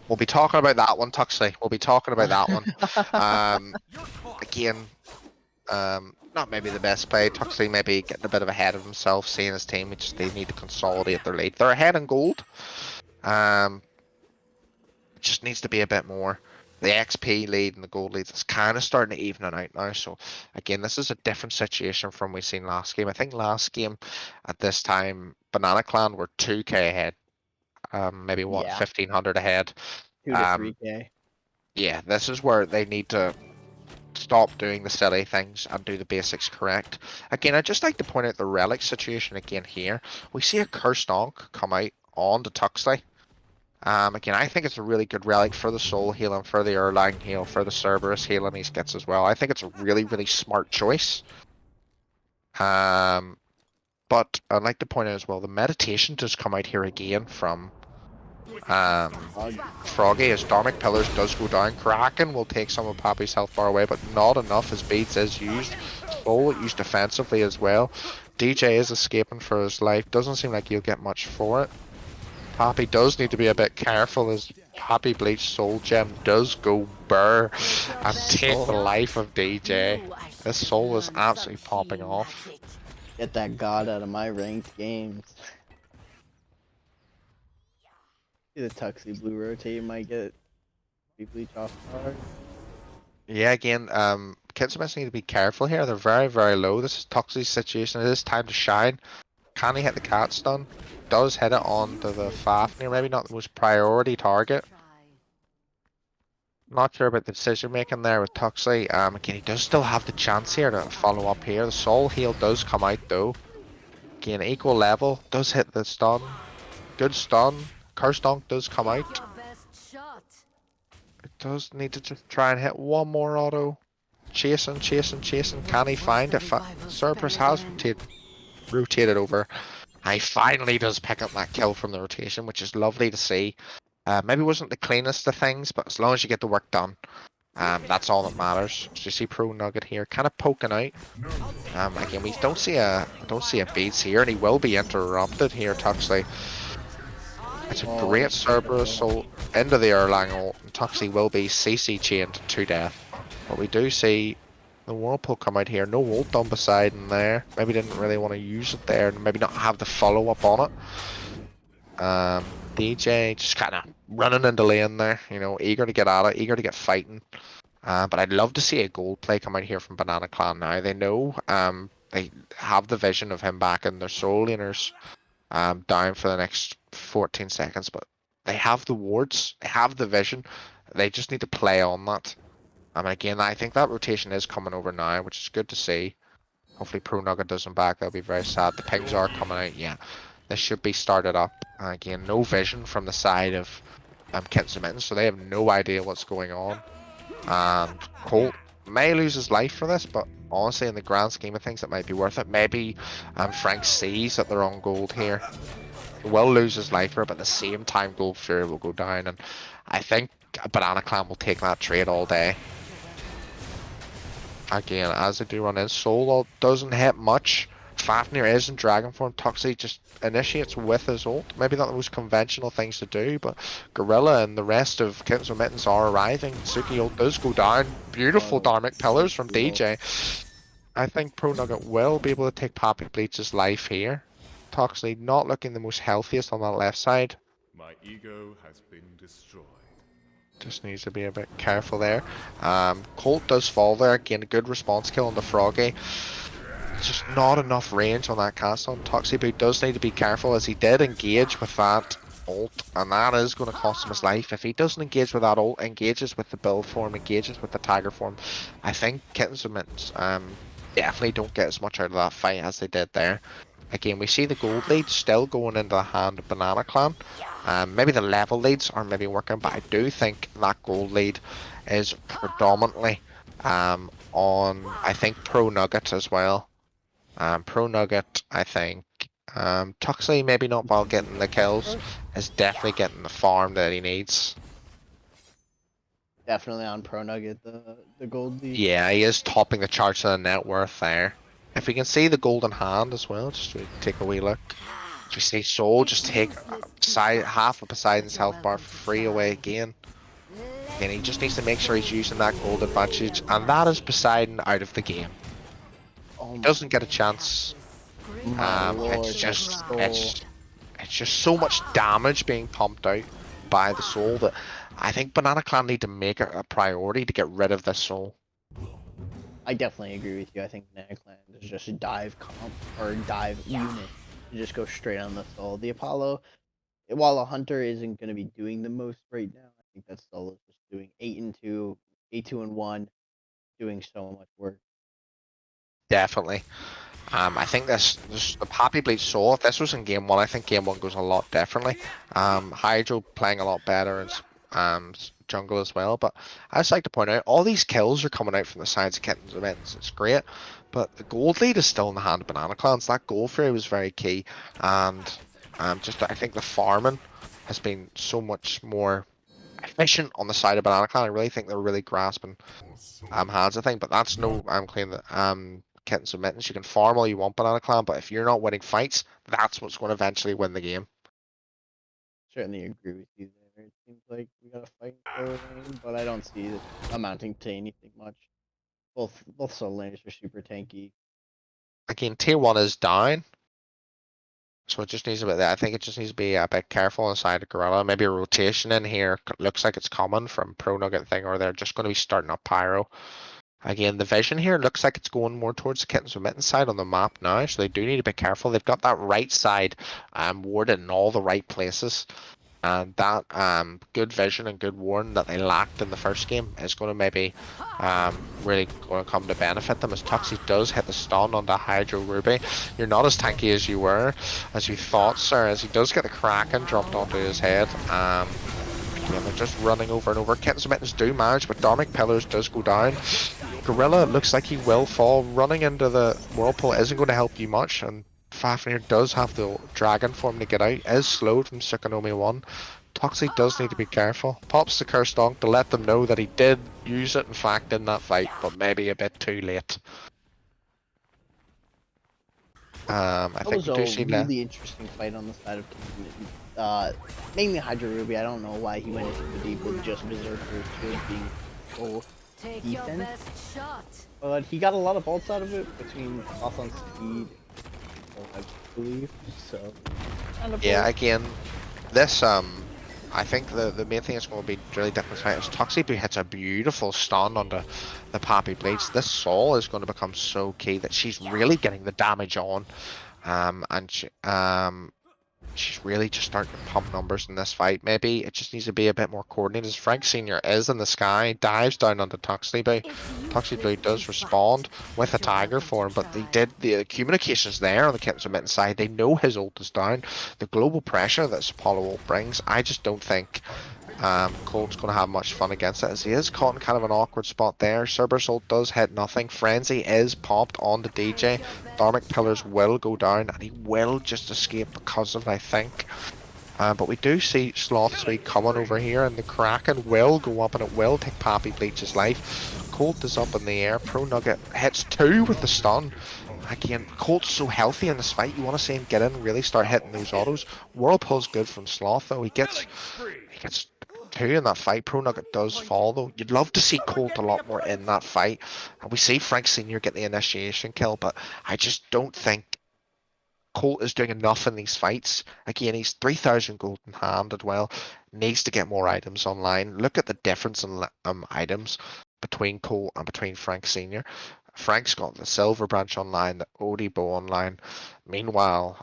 We'll be talking about that one, Tuxley. We'll be talking about that one. Again, not maybe the best play. Tuxley maybe getting a bit of ahead of himself, seeing his team. They need to consolidate their lead. They're ahead in gold. It just needs to be a bit more. The XP lead and the gold leads is kind of starting to even it out now. So again, this is a different situation from we seen last game. I think last game at this time, Banana Clan were 2k ahead. Maybe 1,500 ahead. 2 to 3k. Yeah, this is where they need to stop doing the silly things and do the basics correct. Again, I'd just like to point out the relic situation again here. We see a Cursed Onk come out on the Tuxley. Again, I think it's a really good relic for the Soul healing, for the Erlang heal, for the Cerberus healing he gets as well. I think it's a really smart choice. But I'd like to point out as well, the meditation does come out here again from Froggy, as Dharmic Pillars does go down. Kraken will take some of Pappy's health bar away, but not enough as Beads is used. Soul used defensively as well. DJ is escaping for his life. Doesn't seem like he'll get much for it. Pappy does need to be a bit careful as PapiBleach Soul Gem does go burr and take the life of DJ. This Soul is absolutely popping off. Get that god out of my ranked games. See the Tuxlyboo rotate might get PapiBleach off guard. Yeah, again, Kittens need to be careful here. They're very low. This is Tuxley's situation. It is time to shine. Can he hit the cat stun? Does hit it onto the Fafnir. Maybe not the most priority target. Not sure about the decision making there with Tuxley. Again, he does still have the chance here to follow up here. The Soul Heal does come out though. Again, equal level. Does hit the stun. Good stun. Cursed Onk does come out. It does need to just try and hit one more auto. Chasing. Can he find it? Cerberus has rotated over. He finally does pick up that kill from the rotation, which is lovely to see. Maybe wasn't the cleanest of things, but as long as you get the work done, that's all that matters. So you see Pro Nugget here, kind of poking out. Again, we don't see a Beats here, and he will be interrupted here. Tuxley. It's a great Cerberus, so into the Erlang ult, and Tuxley will be CC chained to death. But we do see the Whirlpool come out here. No ult done beside in there. Maybe didn't really want to use it there and maybe not have the follow-up on it. DJ just kind of running into lane there, you know, eager to get at it, eager to get fighting. But I'd love to see a gold play come out here from Banana Clan now. They know they have the vision of him back in their soul laners down for the next 14 seconds, but they have the wards, they have the vision. They just need to play on that. And again, I think that rotation is coming over now, which is good to see. Hopefully Pro Nugget doesn't back, that'll be very sad. The pings are coming out, yeah. This should be started up. Again, no vision from the side of Kittens and Mittens, so they have no idea what's going on. And Colt may lose his life for this, but honestly, in the grand scheme of things, it might be worth it. Maybe Frank sees that they're on gold here. He will lose his life for it, but at the same time, Gold Fury will go down. And I think Banana Clan will take that trade all day. Again, as they do run in, Soul doesn't hit much. Fafnir is in Dragon form. Tuxley just initiates with his ult. Maybe not the most conventional things to do, but Gorilla and the rest of Kittens and Mittens are arriving. Suki ult does go down. Beautiful Dharmic Pillars from DJ. I think Pro Nugget will be able to take PapiBleach's life here. Tuxley not looking the most healthiest on that left side. My ego has been destroyed. Just needs to be a bit careful there. Colt does fall there. Again, a good response kill on the Froggy. Just not enough range on that cast on. Tuxlyboo does need to be careful as he did engage with that ult, and that is going to cost him his life. If he doesn't engage with that ult, engages with the build form, engages with the Tiger form, I think Kittens and Mittens definitely don't get as much out of that fight as they did there. Again, we see the gold lead still going into the hand of Banana Clan. Maybe the level leads are maybe working, but I do think that gold lead is predominantly on, I think, Pro Nugget as well. Pro Nugget, I think. Tuxley, maybe not while getting the kills, is definitely getting the farm that he needs. Definitely on Pro Nugget, the gold lead. Yeah, he is topping the charts of the net worth there. If we can see the golden hand as well, just to take a wee look. We see Soul just take half of Poseidon's health bar for free away again. And he just needs to make sure he's using that gold advantage, and that is Poseidon out of the game. He doesn't get a chance. It's just so much damage being pumped out by the Soul that I think Banana Clan need to make it a priority to get rid of this Soul. I definitely agree with you. I think Banana Clan is just a dive comp or dive unit to just go straight on the Soul. The Apollo, while a Hunter isn't going to be doing the most right now, I think that Soul is just doing 8-2, 8-2-1, doing so much work. Definitely. I think this the PapiBleach Soul, if this was in game 1, I think game 1 goes a lot differently. Hydro playing a lot better and jungle as well, but I just like to point out all these kills are coming out from the sides of Kittens and Mittens. It's great, but the gold lead is still in the hand of Banana Clans. That gold fury was very key, and just I think the farming has been so much more efficient on the side of Banana Clan. I really think they're really grasping hands, I think, but that's no claim that Kittens and Mittens. You can farm all you want, Banana Clan, but if you're not winning fights, that's what's going to eventually win the game. Certainly agree with you there. It seems like we got a fight in lane, but I don't see it amounting to anything much. Both solo laners are super tanky. Again, tier 1 is down, so it just needs a bit. I think it just needs to be a bit careful inside of Gorilla. Maybe a rotation in here. Looks like it's coming from Pro Nugget thing, or they're just going to be starting up Pyro. Again, the vision here looks like it's going more towards the Kittens and Mittens side on the map now, so they do need to be careful. They've got that right side warded in all the right places, and that good vision and good warning that they lacked in the first game is going to maybe really going to come to benefit them, as Tuxie does hit the stun onto HydroRubi. You're not as tanky as you were, as you thought, sir, as he does get the Kraken dropped onto his head. Again, they're just running over and over. Kittens and Mittens do manage, but Dharmic Pillars does go down. Gorilla looks like he will fall. Running into the Whirlpool isn't going to help you much, and Fafnir does have the Dragon form to get out. Is slowed from Tsukunomi 1. Tuxie does need to be careful. Pops the Curse Donk to let them know that he did use it, in fact, in that fight, but maybe a bit too late. I think we do see that. Really interesting fight on the side of Kittens. Mainly HydroRubi. I don't know why he went into the deep with just Berserker being full. Take your decent, best shot. but he got a lot of bolts out of it between SlothOnSpeed, I believe. So kind of Yeah, both. again, this I think the main thing that's going to be really different tonight is Tuxlyboo hits a beautiful stun onto the PapiBleach. This Sol is going to become so key that she's really getting the damage on, and she's really just starting to pump numbers in this fight. Maybe it just needs to be a bit more coordinated. As Frank Senior is in the sky, dives down onto Tuxlyboo. Tuxlyboo does respond with a tiger form, but the communications there on the Kittens Mittens side. They know his ult is down. The global pressure that Apollo ult brings, I just don't think Colt's going to have much fun against it, as he is caught in kind of an awkward spot there. Cerberus ult does hit nothing. Frenzy is popped on the DJ. Dharmic Pillars will go down, and he will just escape because of it, I think. But we do see TheSlothOnSpeed coming over here, and the Kraken will go up, and it will take PapiBleach's life. Colt is up in the air. Pro Nugget hits 2 with the stun. Again, Colt's so healthy in this fight. You want to see him get in and really start hitting those autos. Whirlpool's good from Sloth, though. He gets 2 in that fight. Pro Nugget does fall, though. You'd love to see Colt a lot more in that fight. And we see Frank Senior get the initiation kill, but I just don't think Colt is doing enough in these fights. Again, he's 3,000 gold in hand as well. Needs to get more items online. Look at the difference in items between Colt and between Frank Senior. Frank's got the Silver Branch online, the OD Bow online. Meanwhile,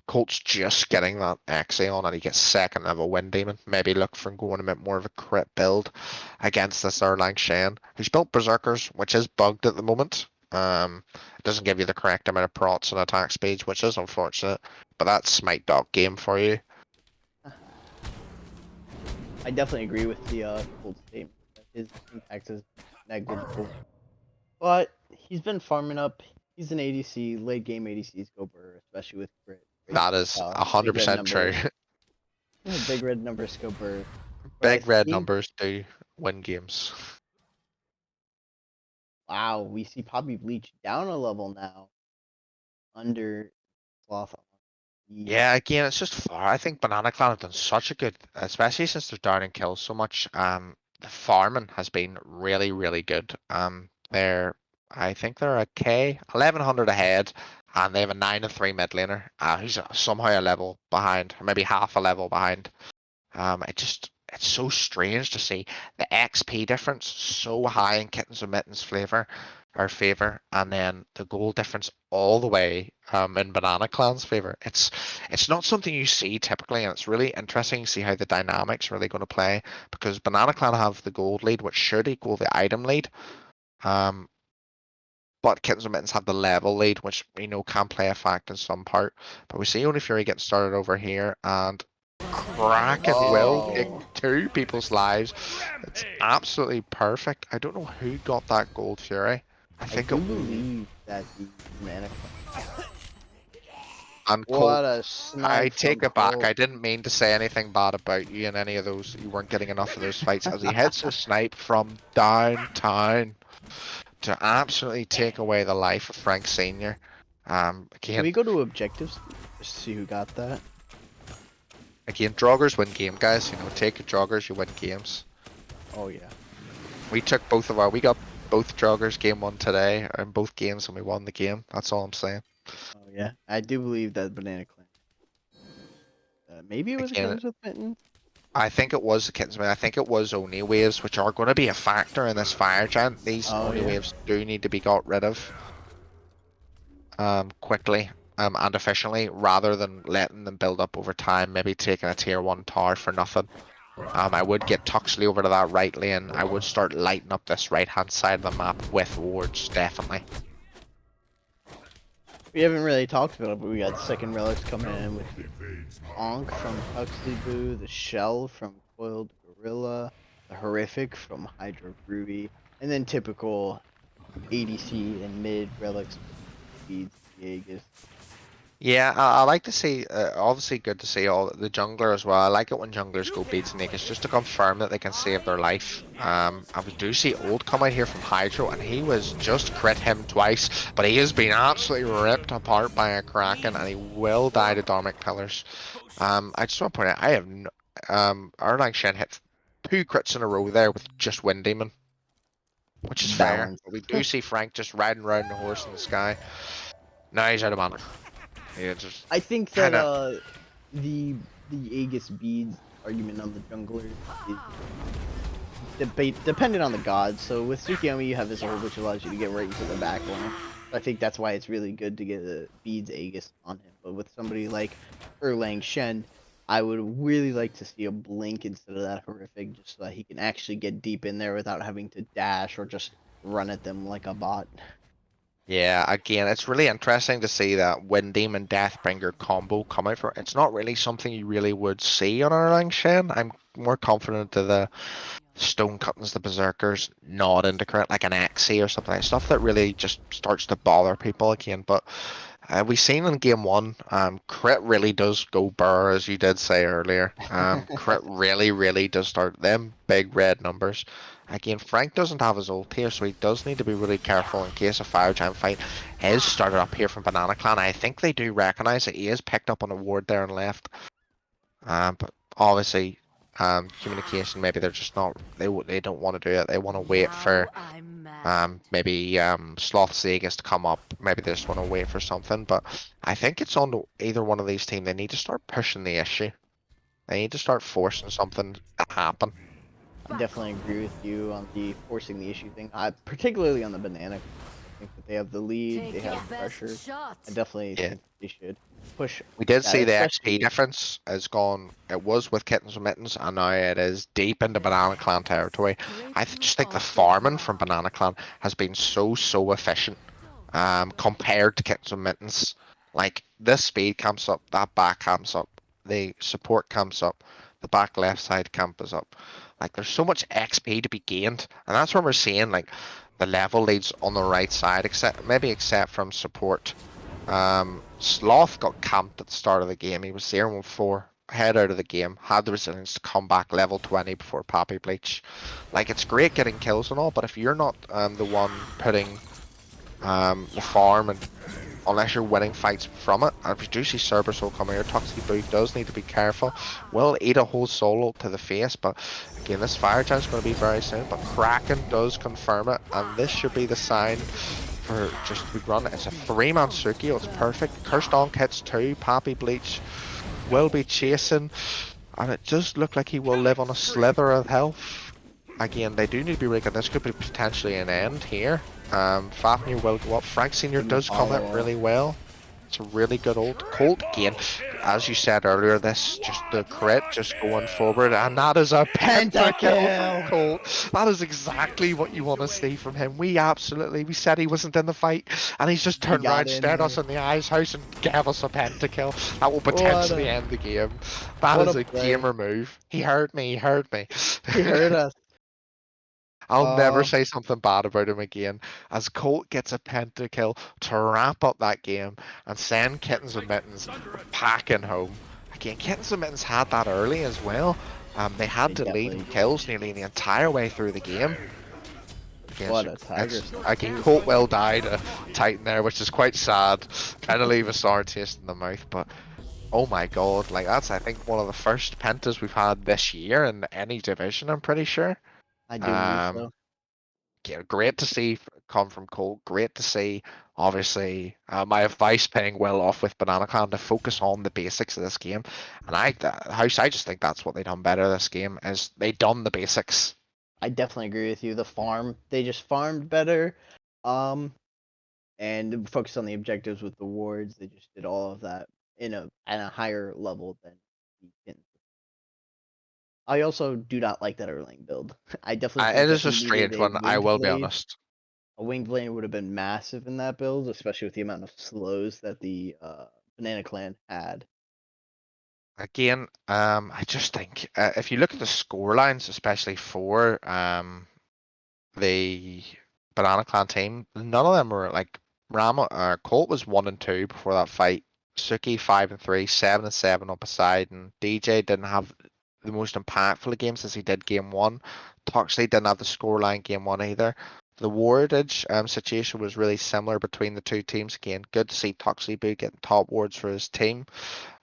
Colt's just getting that XA on, and he gets second level Wind Demon. Maybe look for going a bit more of a crit build against this Erlang Shen, who's built Berserkers, which is bugged at the moment. It doesn't give you the correct amount of prots and attack speeds, which is unfortunate, but that's Smite Dog game for you. I definitely agree with the Colt statement that his impact is negligible. But he's been farming up. He's an ADC, late game ADCs go burr, especially with crit. That is Big red 100% true. numbers. Big red numbers go burr. But I Big red think, numbers do win games. wow, we see PapiBleach down a level now. Under Sloth. Yeah, again, it's just far. I think Banana Clan have done such a good, especially since they're down in kills so much. The farming has been really, really good. I think they're a K, 1100 ahead, and they have a 9 and 3 mid laner, who's somehow a level behind, or maybe half a level behind. It's so strange to see the XP difference so high in Kittens and Mittens favor, and then the goal difference all the way in Banana Clan's favor. It's not something you see typically, and it's really interesting to see how the dynamics are really going to play, because Banana Clan have the gold lead, which should equal the item lead. But Kittens and Mittens have the level lead, which we know can play a fact in some part. But we see Only Fury getting started over here, and Kraken will take 2 people's lives. It's absolutely perfect. I don't know who got that Gold Fury. I think do it believe that the mana. and What Colt. a snipe I take from it back. Colt. I didn't mean to say anything bad about you in any of those. You weren't getting enough of those fights, as he hits a snipe from downtown to absolutely take away the life of Frank Senior. Can Again, we go to objectives just to see who got that? joggers win game, guys. Take your joggers, you win games. Oh yeah. We got both joggers game 1 today, in both games, and we won the game. That's all I'm saying. Oh yeah. I do believe that Banana Clan. Maybe it was a Again, Kittens with Mittens. I think it was the Kittens, I think it was Oni waves, which are going to be a factor in this fire giant. These Oni waves do need to be got rid of quickly and efficiently, rather than letting them build up over time, maybe taking a tier 1 tower for nothing. I would get Tuxley over to that right lane. I would start lighting up this right hand side of the map with wards, definitely. We haven't really talked about it, but we got second relics coming in with the Onk from Tuxlyboo, the Shell from Coiled Gorilla, the Horrific from HydroRubi, and then typical ADC and mid relics speeds, Aegis. Yeah, I like to see, obviously good to see all the jungler as well. I like it when junglers go beads and nakeds, just to confirm that they can save their life. And we do see Old come out here from Hydro, and he was just crit him twice, but he has been absolutely ripped apart by a Kraken, and he will die to Dharmic Pillars. I just want to point out, I have Erlang Shen hit 2 crits in a row there with just Wind Demon. which is fair. balance. But we do see Frank just riding around the horse in the sky. Now he's out of mana. Yeah, just I think that kind of. the Aegis beads argument on the jungler is dependent on the god. So with Tsukiyomi, you have this ult which allows you to get right into the back line. I think that's why it's really good to get the beads Aegis on him. But with somebody like Erlang Shen, I would really like to see a blink instead of that horrific, just so that he can actually get deep in there without having to dash or just run at them like a bot. Yeah, again, it's really interesting to see that Wind Demon Deathbringer combo come out for. It's not really something you really would see on Erlang Shen. I'm more confident to the Stone Cuttings, the Berserkers, not into crit like an Axie or something like stuff that really just starts to bother people again. But we've seen in game one, crit really does go burr, as you did say earlier. Crit really does start them big red numbers. Again, Frank doesn't have his ult here, so he does need to be really careful in case a Fire Giant fight is started up here from Banana Clan. I think they do recognize that he is picked up on a ward there and left. But obviously, communication, maybe they're just not, they don't want to do it. They want to wait for maybe Sloth's Aegis to come up. Maybe they just want to wait for something. But I think it's on to either one of these teams. They need to start pushing the issue. They need to start forcing something to happen. I definitely agree with you on the forcing the issue thing. Particularly on the banana. I think that they have the lead, they have the pressure. I definitely think they should push. We did see the especially XP difference has gone. It was with Kittens and Mittens, and now it is deep into Banana Clan territory. I just think the farming from Banana Clan has been so efficient compared to Kittens and Mittens. Like, this speed camps up, that back camps up, the support camps up, the back left side camp is up. Like, there's so much XP to be gained, and that's where we're seeing like the level leads on the right side, except from support. Sloth got camped at the start of the game. He was 0-4, head out of the game, had the resilience to come back level 20 before PapiBleach. Like, it's great getting kills and all, but if you're not the one putting the farm, and unless you're winning fights from it, and if you do see Cerberus will come here, Tuxlyboo does need to be careful. Will eat a whole solo to the face, but again, this Fire Giant's going to be very soon, but Kraken does confirm it, and this should be the sign for just to be run. It's a 3-man Suki, it's perfect. Cursed on hits 2, PapiBleach will be chasing, and it does look like he will live on a slither of health. Again, they do need to be rigging. This could be potentially an end here. Fafnir will go up. Frank Sr. does comment really well. It's a really good old Colt again. As you said earlier, this just the crit just going forward, and that is a pentakill from Colt. That is exactly what you want to see from him. We said he wasn't in the fight, and he's just turned around, stared us in the eyes house, and gave us a pentakill. That will potentially end the game. That is a gamer move. He heard me. He heard us. I'll never say something bad about him again, as Colt gets a pentakill to wrap up that game and send Kittens and Mittens packing home. Again, Kittens and Mittens had that early as well. They had to lead in kills nearly the entire way through the game. What a tiger. Again, Colt will die to Titan there, which is quite sad. Kind of leave a sour taste in the mouth, but oh my god, like that's I think one of the first pentas we've had this year in any division, I'm pretty sure. I do believe so. Yeah, great to see come from Colt. Great to see, obviously, my advice paying well off with Banana Clan to focus on the basics of this game. And I just think that's what they done better this game, is they done the basics. I definitely agree with you. The farm, they just farmed better, and focused on the objectives with the wards. They just did all of that at a higher level than the Kittens. I also do not like that Erlang build. I definitely think it is that a he strange needed one, I will be blade. honest. A winged blade would have been massive in that build, especially with the amount of slows that the Banana Clan had. Again, I just think if you look at the score lines, especially for the Banana Clan team, none of them were like Colt was 1-2 before that fight. Suki 5-3, 7-7 up a side, and DJ didn't have the most impactful of games as he did game one. Tuxley didn't have the scoreline game one either. The wardage situation was really similar between the two teams. Again, good to see Tuxlyboo getting top wards for his team.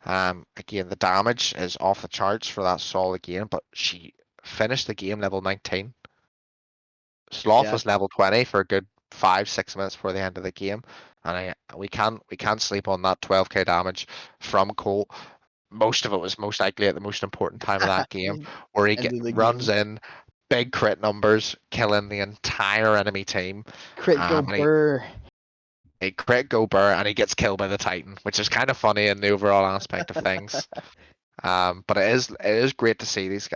Again, the damage is off the charts for that Sol again, but she finished the game level 19. Sloth Yeah. was level 20 for a good 5-6 minutes before the end of the game, and we can't sleep on that 12k damage from Colt. Most of it was most likely at the most important time of that game, where he End of the runs game. in, big crit numbers, killing the entire enemy team. Crit go And burr. he crit go burr, and he gets killed by the Titan, which is kind of funny in the overall aspect of things. But it is great to see these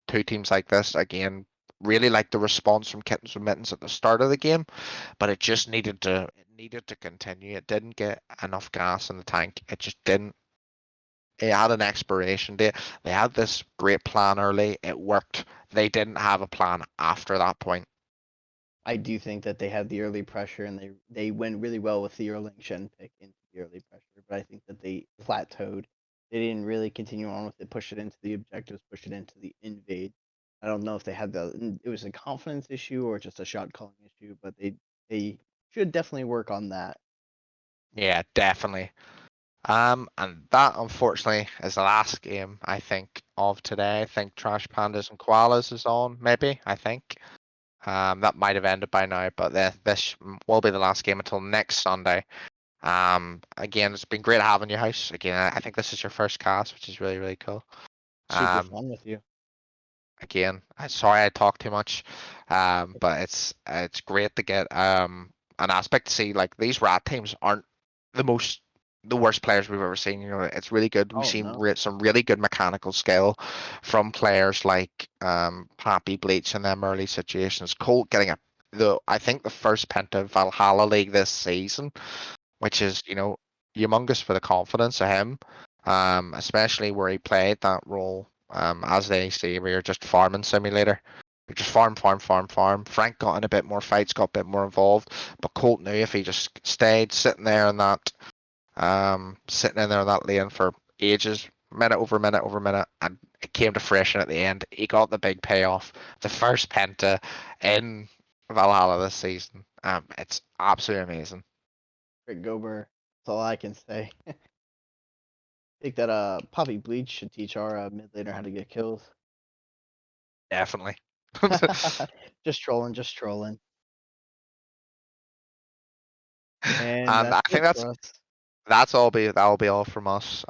two teams like this again. Really like the response from Kittens and Mittens at the start of the game, but it just needed to continue. It didn't get enough gas in the tank. It just didn't. It had an expiration date. They had this great plan early. It worked. They didn't have a plan after that point. I do think that they had the early pressure and they went really well with the Erling Shen pick into the early pressure, but I think that they plateaued. They didn't really continue on with it, push it into the objectives, push it into the invade. I don't know if they had it was a confidence issue or just a shot calling issue, but they should definitely work on that. Yeah, definitely. And that unfortunately is the last game I think of today. I think Trash Pandas and Koalas is on, maybe. I think. That might have ended by now, but this will be the last game until next Sunday. Again, it's been great having you, House. Again, I think this is your first cast, which is really, really cool. Super Um, fun with you. Again, I'm sorry I talk too much, but it's great to get an aspect to see like these rat teams aren't the most the worst players we've ever seen. You know, it's really good. We've Oh seen no. some really good mechanical skill from players like PapiBleach in them early situations. Colt getting I think the first Penta Valhalla League this season, which is humongous for the confidence of him, especially where he played that role as they say where you're just farming simulator. You just farm, farm, farm, farm. Frank got in a bit more fights, got a bit more involved, but Colt knew if he just stayed sitting there in that sitting in there in that lane for ages, minute over minute over minute, and it came to fruition at the end. He got the big payoff, the first Penta in Valhalla this season. It's absolutely amazing. Crit Gober. That's all I can say. I think that PapiBleach should teach our mid laner how to get kills. Definitely. Just trolling, just trolling. And And I that's think it that's for us. that'll be all from us.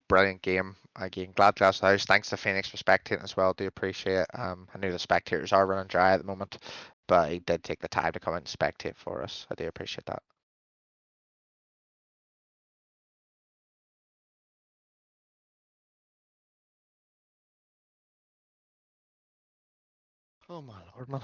Brilliant game. Again, glad to the house. Thanks to Phoenix for spectating as well. Do appreciate it. I knew the spectators are running dry at the moment, but he did take the time to come out and spectate for us. I do appreciate that. Oh my lord, man.